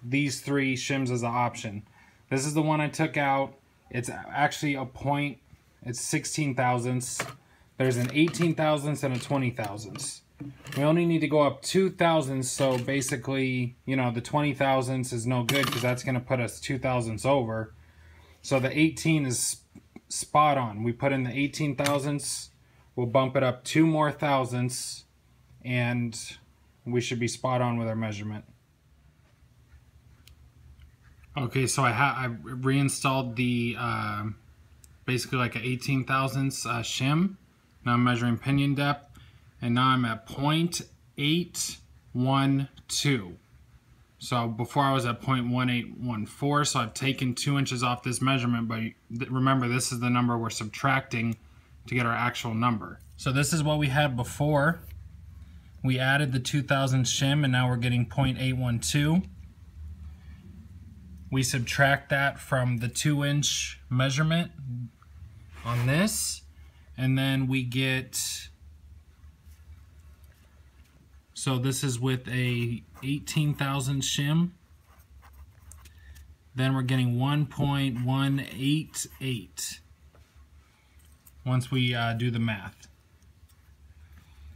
these 3 shims as an option. This is the one I took out. It's actually a point. It's 16 thousandths. There's an 18 thousandths and a 20 thousandths. We only need to go up 2 thousandths, so basically, you know, the 20 thousandths is no good because that's going to put us 2 thousandths over. So the 18 is spot on. We put in the 18 thousandths, we'll bump it up 2 more thousandths, and we should be spot on with our measurement. Okay, so I reinstalled the basically like an 18 thousandths shim. Now I'm measuring pinion depth, and now I'm at 0.812. So before I was at 0.1814, so I've taken 2 inches off this measurement, but remember, this is the number we're subtracting to get our actual number. So this is what we had before. We added the 2000 shim, and now we're getting 0.812. We subtract that from the 2-inch measurement on this, and then we get, so this is with a 18,000 shim. Then we're getting 1.188 once we do the math.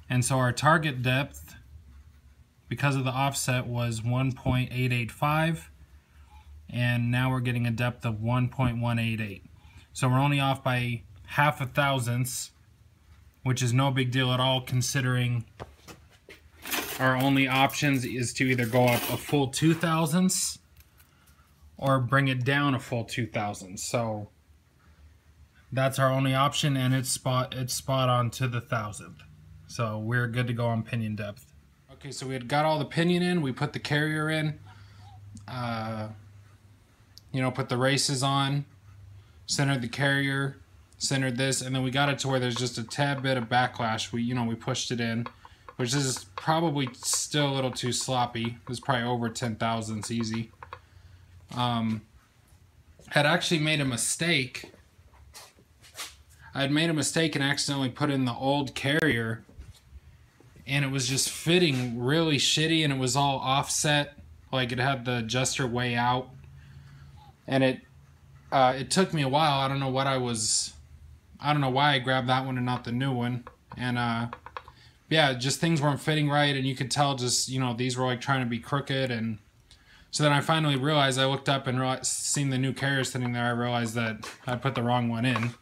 And so our target depth, because of the offset, was 1.885. And now we're getting a depth of 1.188. So we're only off by 0.5 thousandths, which is no big deal at all considering our only options is to either go up a full 2 thousandths or bring it down a full 2 thousandths. So that's our only option, and it's spot on to the thousandth. So we're good to go on pinion depth. Okay, so we had got all the pinion in. We put the carrier in. You know, put the races on, centered the carrier, centered this, and then we got it to where there's just a tad bit of backlash. We pushed it in, which is probably still a little too sloppy. It's probably over 10 thousandths easy. Had actually made a mistake. I had made a mistake and accidentally put in the old carrier, and it was just fitting really shitty, and it was all offset, like it had the adjuster way out, and it took me a while. I don't know why I grabbed that one and not the new one, and yeah, just things weren't fitting right, and you could tell just, you know, these were like trying to be crooked. And so then I finally realized, I looked up and seen the new carrier sitting there. I realized that I put the wrong one in.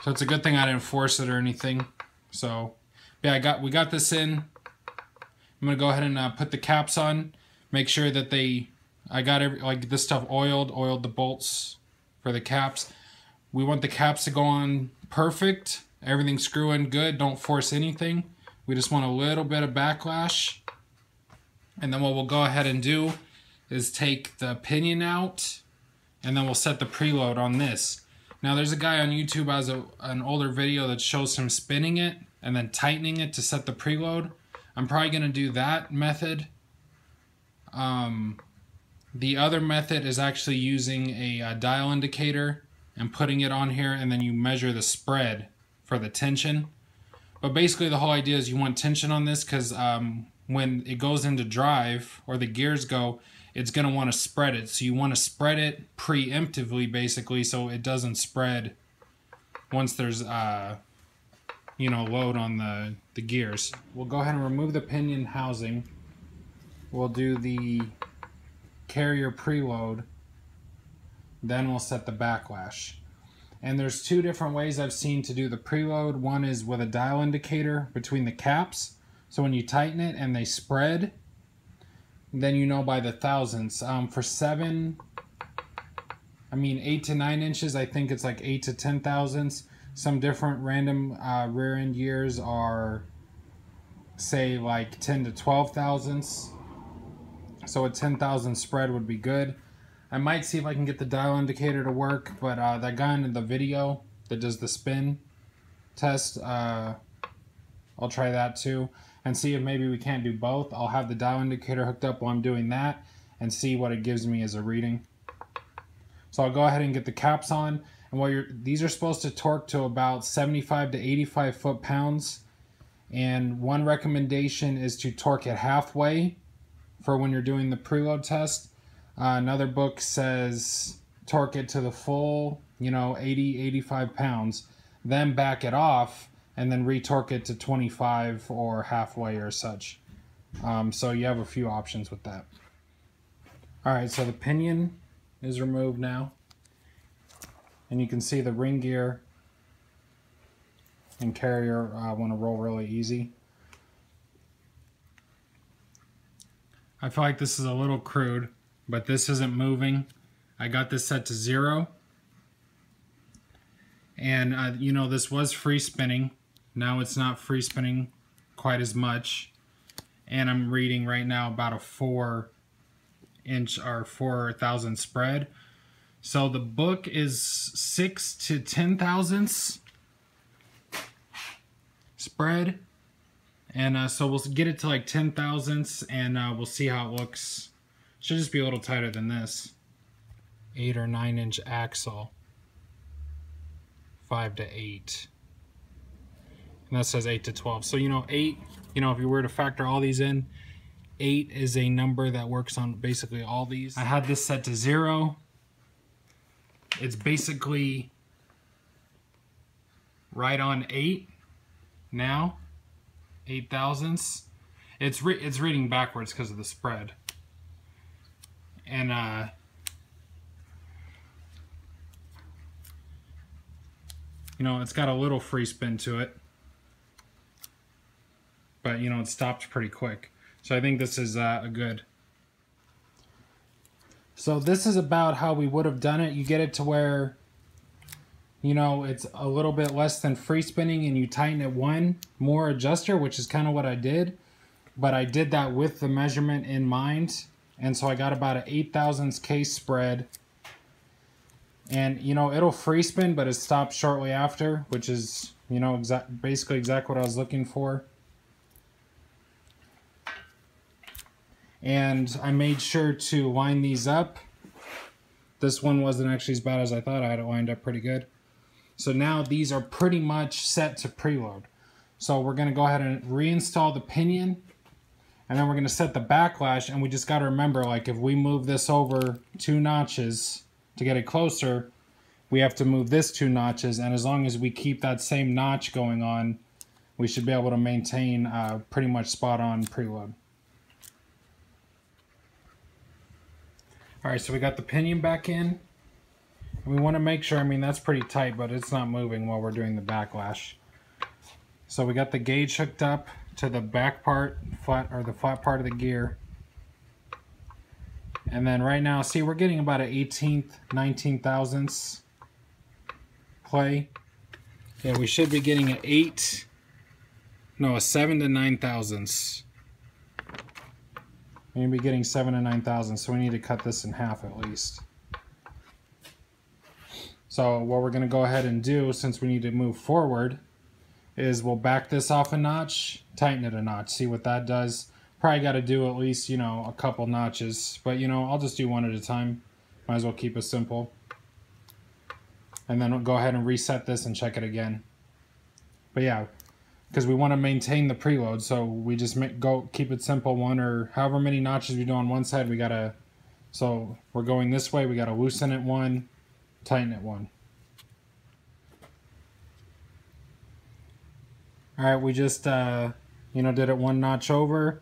So it's a good thing I didn't force it or anything. So yeah, we got this in. I'm gonna go ahead and put the caps on. Make sure that I got like this stuff oiled the bolts for the caps. We want the caps to go on perfect. Everything screw in good. Don't force anything. We just want a little bit of backlash. And then what we'll go ahead and do is take the pinion out, and then we'll set the preload on this. Now there's a guy on YouTube who has an older video that shows him spinning it and then tightening it to set the preload. I'm probably going to do that method. The other method is actually using a dial indicator and putting it on here, and then you measure the spread for the tension. But basically the whole idea is you want tension on this because when it goes into drive, or the gears go, it's going to want to spread it. So you want to spread it preemptively, basically, so it doesn't spread once there's you know, load on the gears. We'll go ahead and remove the pinion housing. We'll do the carrier preload, then we'll set the backlash. And there's two different ways I've seen to do the preload. One is with a dial indicator between the caps, so when you tighten it and they spread, then you know by the thousandths. For 8 to 9 inches, I think it's like 8 to 10 thousandths. Some different random rear end years are, say, like 10 to 12 thousandths. So a 10,000 spread would be good. I might see if I can get the dial indicator to work, but that guy in the video that does the spin test, I'll try that too and see if maybe we can't do both. I'll have the dial indicator hooked up while I'm doing that and see what it gives me as a reading. So I'll go ahead and get the caps on, and these are supposed to torque to about 75 to 85 foot-pounds, and one recommendation is to torque it halfway for when you're doing the preload test. Another book says torque it to the full, 80, 85 pounds, then back it off, and then retorque it to 25 or halfway or such. So you have a few options with that. Alright, so the pinion is removed now. And you can see the ring gear and carrier want to roll really easy. I feel like this is a little crude, but this isn't moving. I got this set to 0. And, this was free spinning. Now it's not free spinning quite as much. And I'm reading right now about a 4-inch or 4,000 spread. So the book is 6 to 10 thousandths spread. And so we'll get it to like 10 thousandths, and we'll see how it looks. Should just be a little tighter than this. 8 or 9 inch axle. 5 to 8. And that says 8 to 12. So 8, if you were to factor all these in, 8 is a number that works on basically all these. I had this set to 0. It's basically right on 8 now. 8 thousandths. It's reading backwards because of the spread. And it's got a little free spin to it. But but you know, it stopped pretty quick. So I think this is a good. So this is about how we would have done it. You get it to where, you know, it's a little bit less than free spinning, and you tighten it one more adjuster, which is kind of what I did. But I did that with the measurement in mind. And so I got about an 8/1000 case spread. And, you know, it'll free spin, but it stops shortly after, which is, you know, basically exactly what I was looking for. And I made sure to line these up. This one wasn't actually as bad as I thought. I had it lined up pretty good. So now these are pretty much set to preload. So we're going to go ahead and reinstall the pinion. And then we're going to set the backlash. And we just got to remember, like, if we move this over 2 notches to get it closer, we have to move this 2 notches. And as long as we keep that same notch going on, we should be able to maintain pretty much spot on preload. All right, so we got the pinion back in. And we want to make sure, I mean, that's pretty tight, but it's not moving while we're doing the backlash. So we got the gauge hooked up to the back part, the flat part of the gear. And then right now, see, we're getting about an 1/18, 19/1000 play. Yeah, we should be getting a 7 to 9/1000. We're going to be getting 7 to 9/1000, so we need to cut this in half at least. So what we're going to go ahead and do, since we need to move forward, is we'll back this off a notch, tighten it a notch, see what that does. Probably got to do at least, you know, a couple notches, but you know, I'll just do one at a time. Might as well keep it simple. And then we'll go ahead and reset this and check it again. But yeah, because we want to maintain the preload, so we just keep it simple, one or however many notches we do on one side, we gotta, so we're going this way, we gotta loosen it one, tighten it one. All right, we just you know, did it 1 notch over,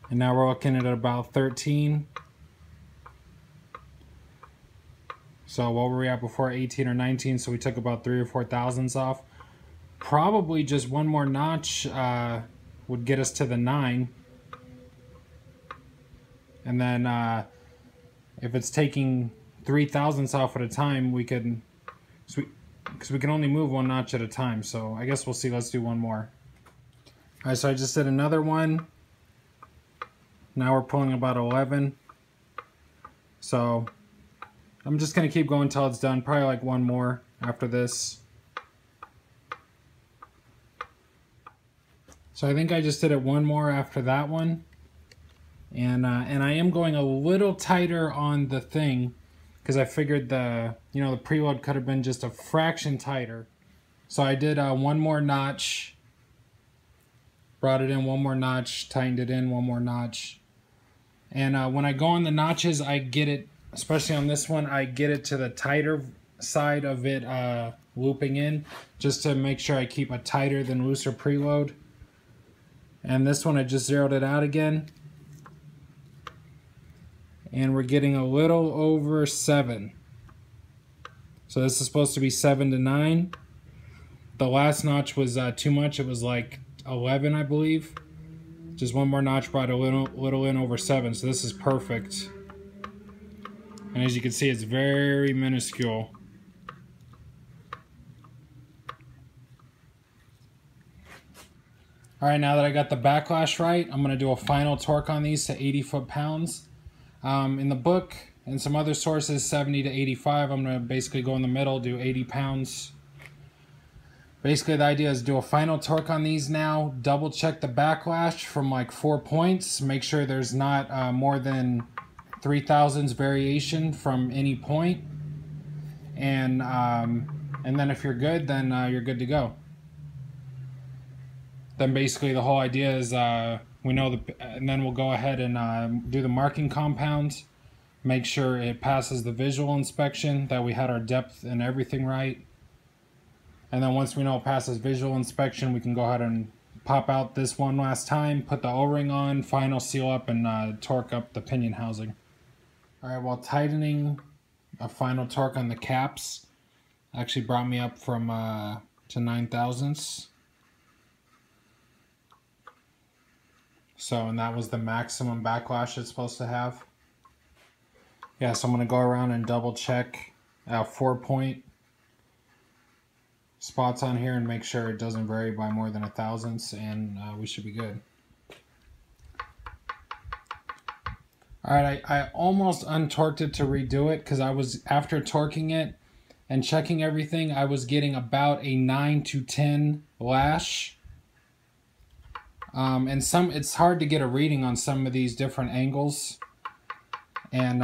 and now we're looking at about 13. So what were we at before? 18 or 19, so we took about 3 or 4 thousandths off. Probably just one more notch would get us to the 9. And then if it's taking 3 thousandths off at a time, we could, because we can only move 1 notch at a time. So I guess we'll see. Let's do one more. All right, so I just did another one. Now we're pulling about 11. So I'm just going to keep going until it's done. Probably like one more after this. So I think I just did it one more after that one. And I am going a little tighter on the thing because I figured the preload could have been just a fraction tighter. So I did one more notch, brought it in one more notch, tightened it in one more notch. And when I go on the notches, I get it, especially on this one, I get it to the tighter side of it looping in, just to make sure I keep a tighter than looser preload. And this one I just zeroed it out again. And we're getting a little over 7. So this is supposed to be 7 to 9. The last notch was too much. It was like 11, I believe. Just one more notch brought a little in over 7. So this is perfect. And as you can see, it's very minuscule. All right, now that I got the backlash right, I'm going to do a final torque on these to 80 foot-pounds. In the book and some other sources, 70 to 85. I'm going to basically go in the middle, do 80 pounds. Basically, the idea is do a final torque on these now, double check the backlash from like 4 points, make sure there's not more than 3 thousandths variation from any point. And then if you're good, then you're good to go. Then basically the whole idea is we know and then we'll go ahead and do the marking compounds, make sure it passes the visual inspection, that we had our depth and everything right. And then once we know it passes visual inspection, we can go ahead and pop out this one last time, put the O-ring on, final seal up, and torque up the pinion housing. All right, while tightening, a final torque on the caps actually brought me up from to 9 thousandths. So, and that was the maximum backlash it's supposed to have. Yeah, so I'm going to go around and double check 4-point spots on here and make sure it doesn't vary by more than 1,000ths, and we should be good. Alright, I almost untorqued it to redo it because I was, after torquing it and checking everything, I was getting about a 9 to 10 lash. And it's hard to get a reading on some of these different angles. And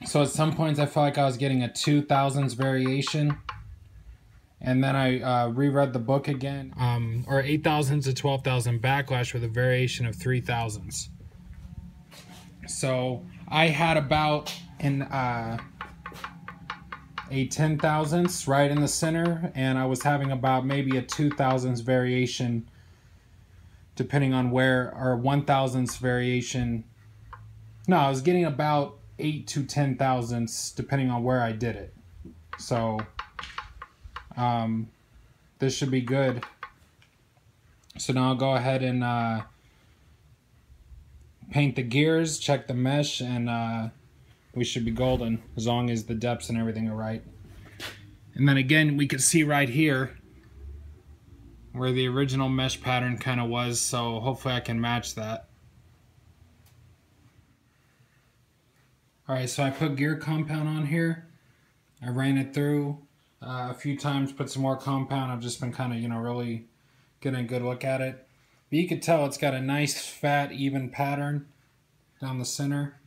so at some points I felt like I was getting a 2,000ths variation. And then I reread the book again, or 8,000 to 12,000 backlash with a variation of 3,000ths. So I had about a 10,000ths right in the center, and I was having about maybe a 2,000ths variation, depending on where, or 1,000ths variation. No, I was getting about 8 to 10,000ths depending on where I did it. So this should be good. So now I'll go ahead and paint the gears, check the mesh, and we should be golden as long as the depths and everything are right. And then again, we can see right here where the original mesh pattern kind of was, so hopefully I can match that. Alright, so I put gear compound on here. I ran it through a few times, put some more compound. I've just been kind of, really getting a good look at it. But you can tell it's got a nice, fat, even pattern down the center.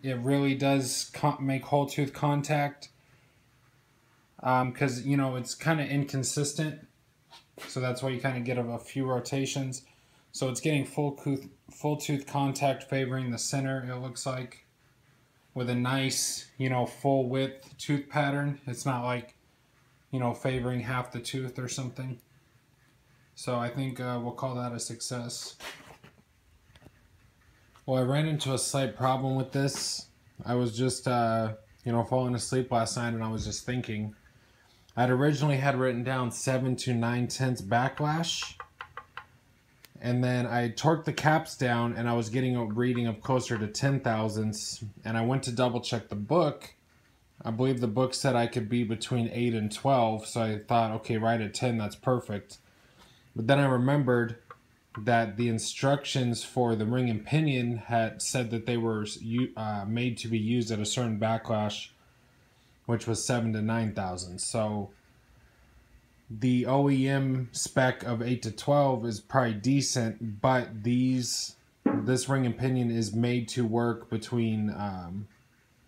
It really does make whole tooth contact. Because, it's kind of inconsistent. So that's why you kind of get a few rotations. So it's getting full tooth contact favoring the center, it looks like. With a nice, full width tooth pattern. It's not like, favoring half the tooth or something. So I think we'll call that a success. Well, I ran into a slight problem with this. I was just, falling asleep last night, and I was just thinking. I'd originally had written down 7 to 9/10 backlash. And then I torqued the caps down, and I was getting a reading of closer to 10,000ths. And I went to double check the book. I believe the book said I could be between 8 and 12. So I thought, okay, right at 10, that's perfect. But then I remembered that the instructions for the ring and pinion had said that they were made to be used at a certain backlash, which was 7 to 9,000. So the OEM spec of 8 to 12 is probably decent, but this ring and pinion is made to work between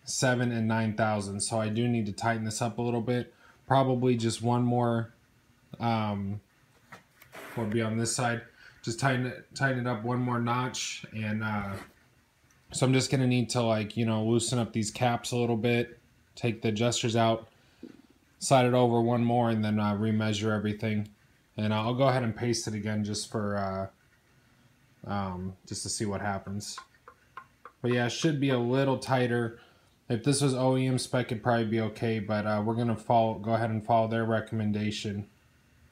7 and 9,000. So I do need to tighten this up a little bit. Probably just one more will be on this side. Just tighten it up one more notch, and so I'm just gonna need to loosen up these caps a little bit, take the adjusters out, slide it over one more, and then remeasure everything. And I'll go ahead and paste it again just for just to see what happens. But yeah, it should be a little tighter. If this was OEM spec, it'd probably be okay, but we're gonna go ahead and follow their recommendation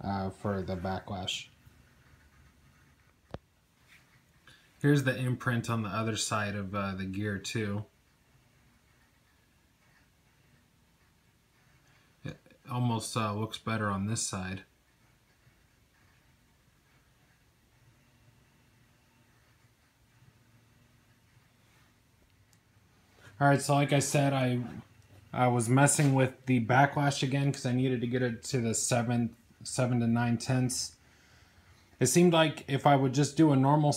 for the backlash. Here's the imprint on the other side of the gear too. It almost looks better on this side. Alright, so like I said, I was messing with the backlash again because I needed to get it to the 7 to 9/10. It seemed like if I would just do a normal,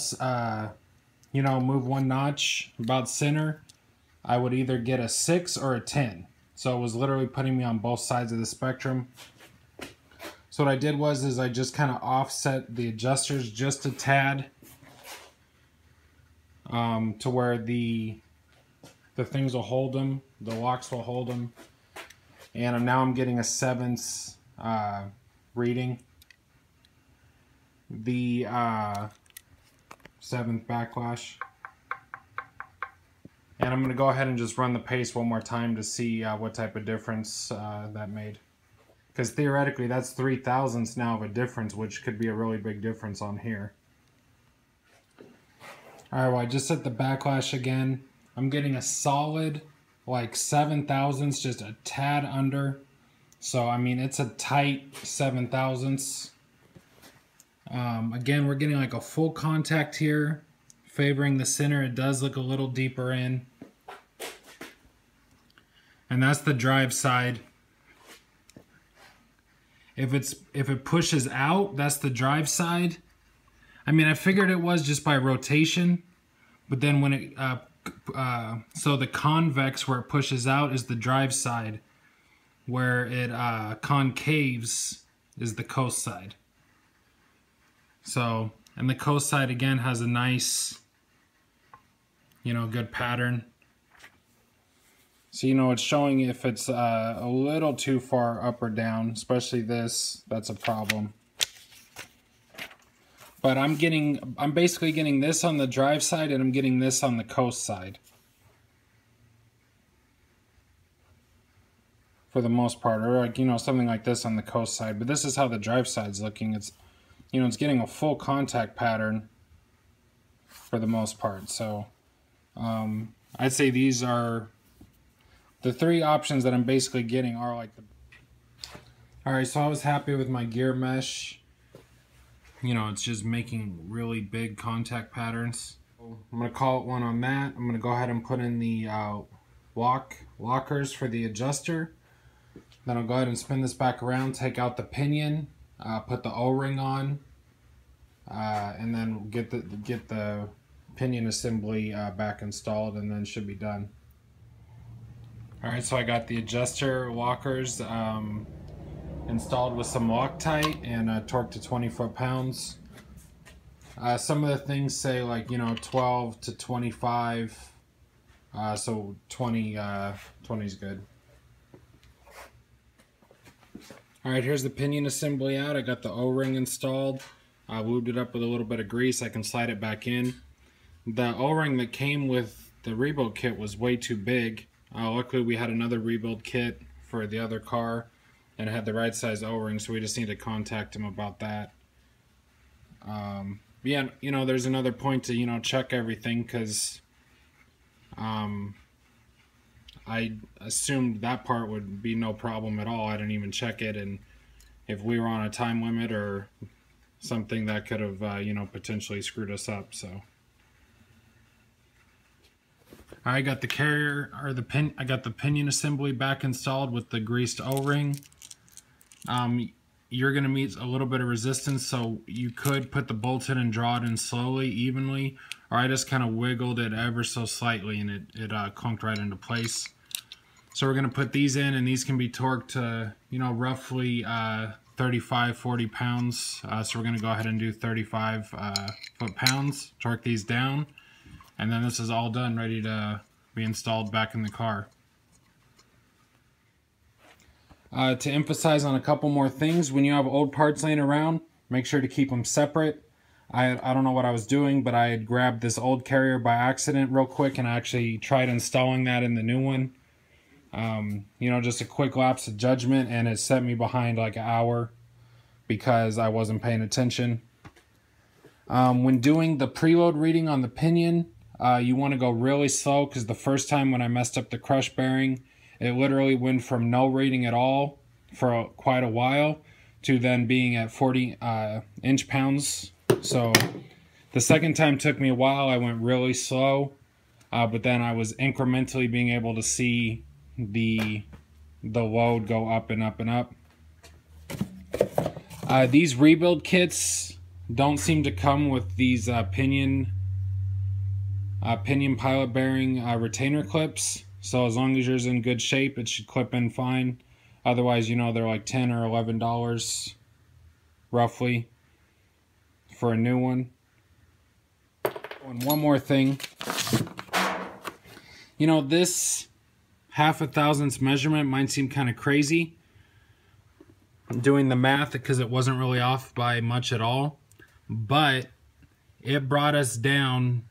move one notch about center, I would either get a 6 or a 10. So it was literally putting me on both sides of the spectrum. So what I did was I just kind of offset the adjusters just a tad to where the things will hold them, the locks will hold them. And now I'm getting a 7th reading. The 7th backlash. And I'm going to go ahead and just run the paste one more time to see what type of difference that made. Because theoretically that's 3,000ths now of a difference, which could be a really big difference on here. Alright, well, I just set the backlash again. I'm getting a solid, like, 7 thousandths, just a tad under. So, I mean, it's a tight 7 thousandths. Again, we're getting like a full contact here, favoring the center. It does look a little deeper in. And that's the drive side. If it pushes out, that's the drive side. I mean, I figured it was just by rotation, but then when it so the convex where it pushes out is the drive side, where it concaves is the coast side. So, and the coast side again has a nice, good pattern. So, it's showing if it's a little too far up or down, especially this, that's a problem. But I'm basically getting this on the drive side and I'm getting this on the coast side. For the most part, or like, something like this on the coast side. But this is how the drive side's looking. It's, it's getting a full contact pattern for the most part. So I'd say these are the three options that I'm basically getting are like the... Alright, so I was happy with my gear mesh. It's just making really big contact patterns. I'm going to call it one on that. I'm going to go ahead and put in the lockers for the adjuster. Then I'll go ahead and spin this back around, take out the pinion, put the O-ring on, and then get the pinion assembly back installed, and then should be done. Alright, so I got the adjuster lockers installed with some Loctite and torqued to 20 foot-pounds. Some of the things say like 12 to 25, so 20 is good. Alright, here's the pinion assembly out. I got the O-ring installed. I lubed it up with a little bit of grease. I can slide it back in. The O-ring that came with the rebuild kit was way too big. Luckily we had another rebuild kit for the other car and it had the right size O-ring, so we just need to contact him about that. Yeah, there's another point to, check everything, because I assumed that part would be no problem at all. I didn't even check it, and if we were on a time limit or something, that could have, potentially screwed us up, so. I got the carrier, or I got the pinion assembly back installed with the greased O-ring. You're going to meet a little bit of resistance, so you could put the bolts in and draw it in slowly, evenly, or I just kind of wiggled it ever so slightly and it clunked right into place. So we're going to put these in, and these can be torqued to, roughly 35-40 pounds. So we're going to go ahead and do 35 foot-pounds, torque these down, and then this is all done, ready to be installed back in the car. To emphasize on a couple more things, when you have old parts laying around, make sure to keep them separate. I don't know what I was doing, but I had grabbed this old carrier by accident real quick, and I actually tried installing that in the new one. Just a quick lapse of judgment, and it set me behind like an hour because I wasn't paying attention. When doing the preload reading on the pinion, you want to go really slow, because the first time when I messed up the crush bearing, it literally went from no reading at all for quite a while to then being at 40 inch-pounds. So the second time took me a while. I went really slow, but then I was incrementally being able to see the load go up and up and up. These rebuild kits don't seem to come with these pinion pilot bearing retainer clips. So as long as yours in good shape, it should clip in fine. Otherwise, they're like $10 or $11 roughly for a new one. And one more thing. This 1/2 thousandths measurement might seem kind of crazy doing the math, because it wasn't really off by much at all. But it brought us down...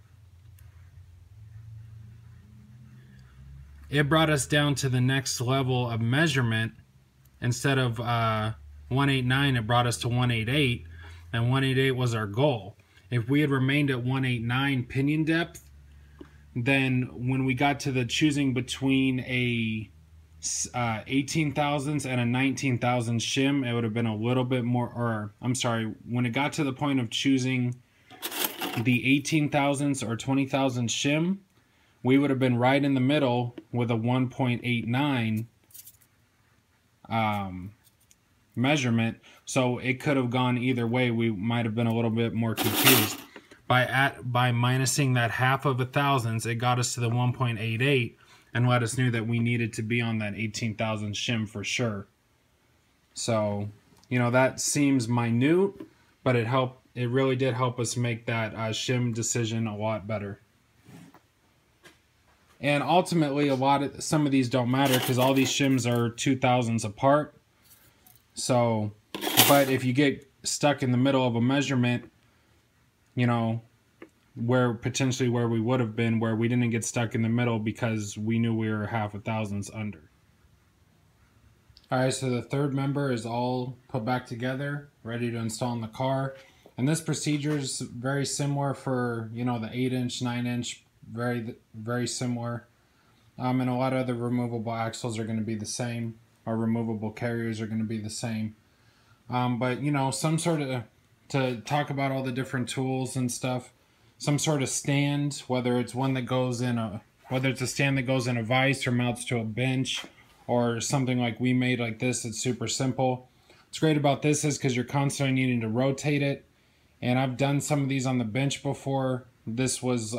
It brought us down to the next level of measurement. Instead of 189, it brought us to 188, and 188 was our goal. if we had remained at 189 pinion depth, then when we got to the choosing between a 18 thousandths and a 19 thousandths shim, it would have been a little bit more, or I'm sorry, when it got to the point of choosing the 18 thousandths or 20 thousandths shim, we would have been right in the middle with a 1.89 measurement. So it could have gone either way. We might have been a little bit more confused. By minusing that half of a thousandths, it got us to the 1.88 and let us know that we needed to be on that 18 thousandths shim for sure. So, you know, that seems minute, but it really did help us make that shim decision a lot better. And ultimately, some of these don't matter because all these shims are 2 thousandths apart. So, but if you get stuck in the middle of a measurement, you know, potentially where we would have been, where we didn't get stuck in the middle because we knew we were half a thousandths under. All right, so the third member is all put back together, ready to install in the car. And this procedure is very similar for, you know, the 8-inch, 9-inch, very, very similar. And a lot of the removable axles are going to be the same, or removable carriers are going to be the same. But, you know, some sort of, to talk about all the different tools and stuff, some sort of stand, whether it's one that goes in whether it's a stand that goes in a vise or mounts to a bench, or something like we made like this. It's super simple. What's great about this is because you're constantly needing to rotate it, and I've done some of these on the bench before. This was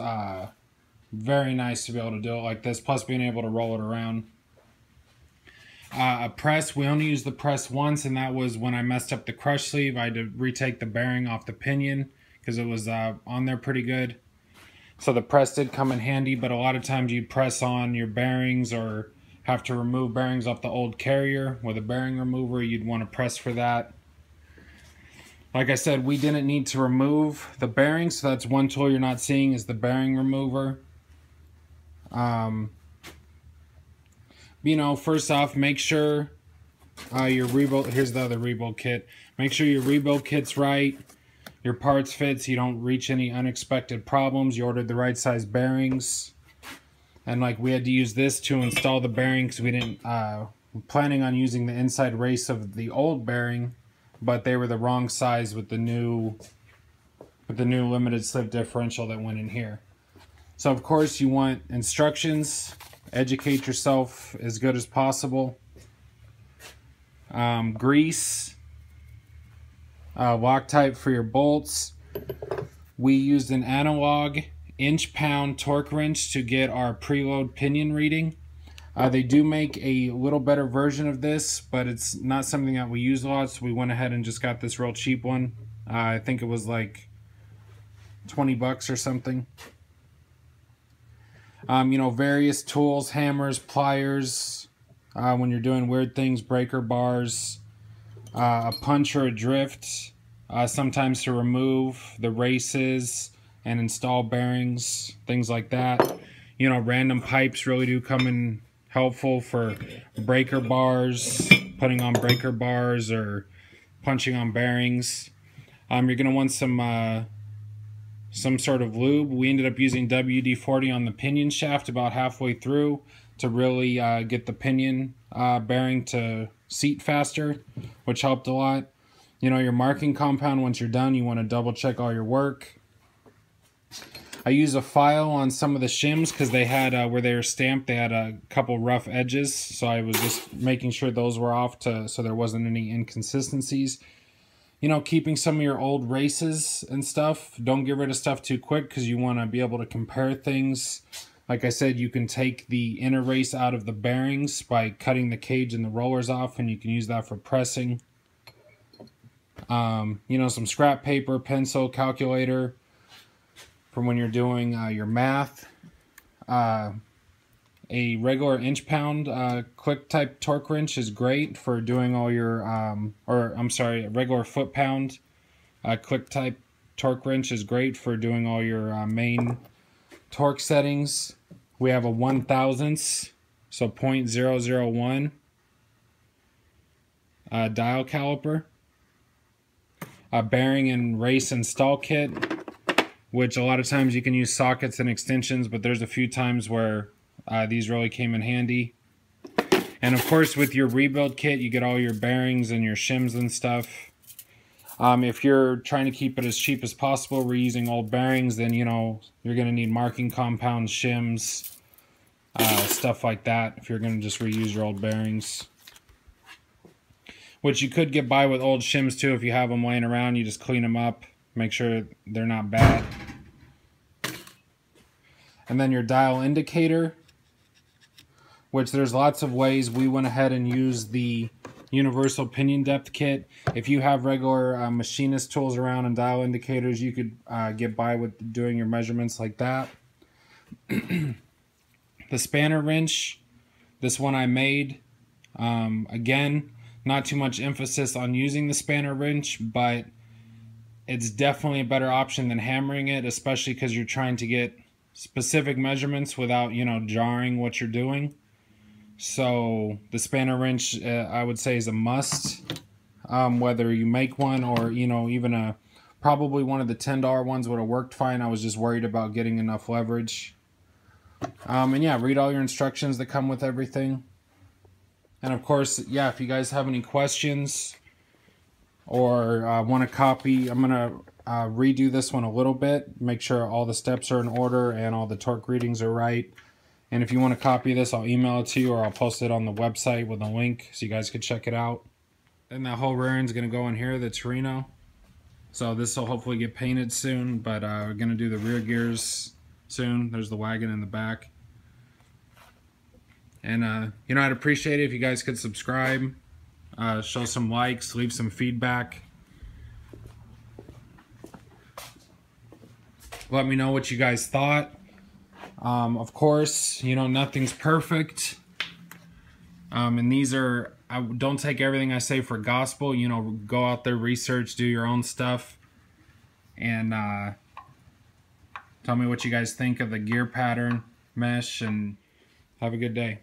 very nice to be able to do it like this, plus being able to roll it around. A press, we only used the press once, and that was when I messed up the crush sleeve. I had to retake the bearing off the pinion because it was on there pretty good. So the press did come in handy, but a lot of times you'd press on your bearings or have to remove bearings off the old carrier with a bearing remover. You'd want to press for that. Like I said, we didn't need to remove the bearings, so that's one tool you're not seeing is the bearing remover. You know, first off, make sure your rebuild, here's the other rebuild kit. Make sure your rebuild kit's right, your parts fit so you don't reach any unexpected problems. You ordered the right size bearings. And like we had to use this to install the bearing because we didn't, planning on using the inside race of the old bearing, but they were the wrong size with the new limited slip differential that went in here. So of course you want instructions. Educate yourself as good as possible. Grease, Loctite for your bolts. We used an analog inch-pound torque wrench to get our preload pinion reading. They do make a little better version of this, but it's not something that we use a lot, so we went ahead and just got this real cheap one. I think it was like 20 bucks or something. You know, various tools, hammers, pliers, when you're doing weird things, breaker bars, a punch or a drift, sometimes to remove the races and install bearings, things like that. You know, random pipes really do come in helpful for breaker bars, putting on breaker bars or punching on bearings. You're going to want some sort of lube. We ended up using WD-40 on the pinion shaft about halfway through to really get the pinion bearing to seat faster, which helped a lot. You know, your marking compound, once you're done, you want to double check all your work. I use a file on some of the shims because they had, where they were stamped, they had a couple rough edges. So I was just making sure those were off so there wasn't any inconsistencies. You know, keeping some of your old races and stuff. Don't get rid of stuff too quick because you want to be able to compare things. Like I said, you can take the inner race out of the bearings by cutting the cage and the rollers off, and you can use that for pressing. You know, some scrap paper, pencil, calculator for when you're doing your math. A regular inch-pound quick type torque wrench is great for doing all your, a regular foot-pound quick type torque wrench is great for doing all your main torque settings. We have a 1/1000, so 0.001 dial caliper. A bearing and race install kit. which a lot of times you can use sockets and extensions, but there's a few times where these really came in handy. And of course, with your rebuild kit, you get all your bearings and your shims and stuff. If you're trying to keep it as cheap as possible, reusing old bearings, then you know you're going to need marking compounds, shims, stuff like that. If you're going to just reuse your old bearings, which you could get by with old shims too. If you have them laying around, you just clean them up, make sure they're not bad. And then your dial indicator, which there's lots of ways. We went ahead and used the universal pinion depth kit. If you have regular machinist tools around and dial indicators, you could get by with doing your measurements like that. The spanner wrench, this one I made. Again, not too much emphasis on using the spanner wrench, but it's definitely a better option than hammering it, especially because you're trying to get specific measurements without, you know, jarring what you're doing. So the spanner wrench, I would say, is a must, whether you make one or, you know, even probably one of the $10 ones would have worked fine. I was just worried about getting enough leverage. And yeah, read all your instructions that come with everything. And of course, yeah, if you guys have any questions or want a copy, I'm going to redo this one a little bit, make sure all the steps are in order and all the torque readings are right. And if you want to copy this, I'll email it to you, or I'll post it on the website with a link so you guys can check it out. Then that whole rear end's going to go in here, the Torino. So this will hopefully get painted soon, but we're going to do the rear gears soon. There's the wagon in the back. And, you know, I'd appreciate it if you guys could subscribe, show some likes, leave some feedback. Let me know what you guys thought. Of course, you know, nothing's perfect. And these are, don't take everything I say for gospel. You know, go out there, research, do your own stuff. And tell me what you guys think of the gear pattern, mesh, and have a good day.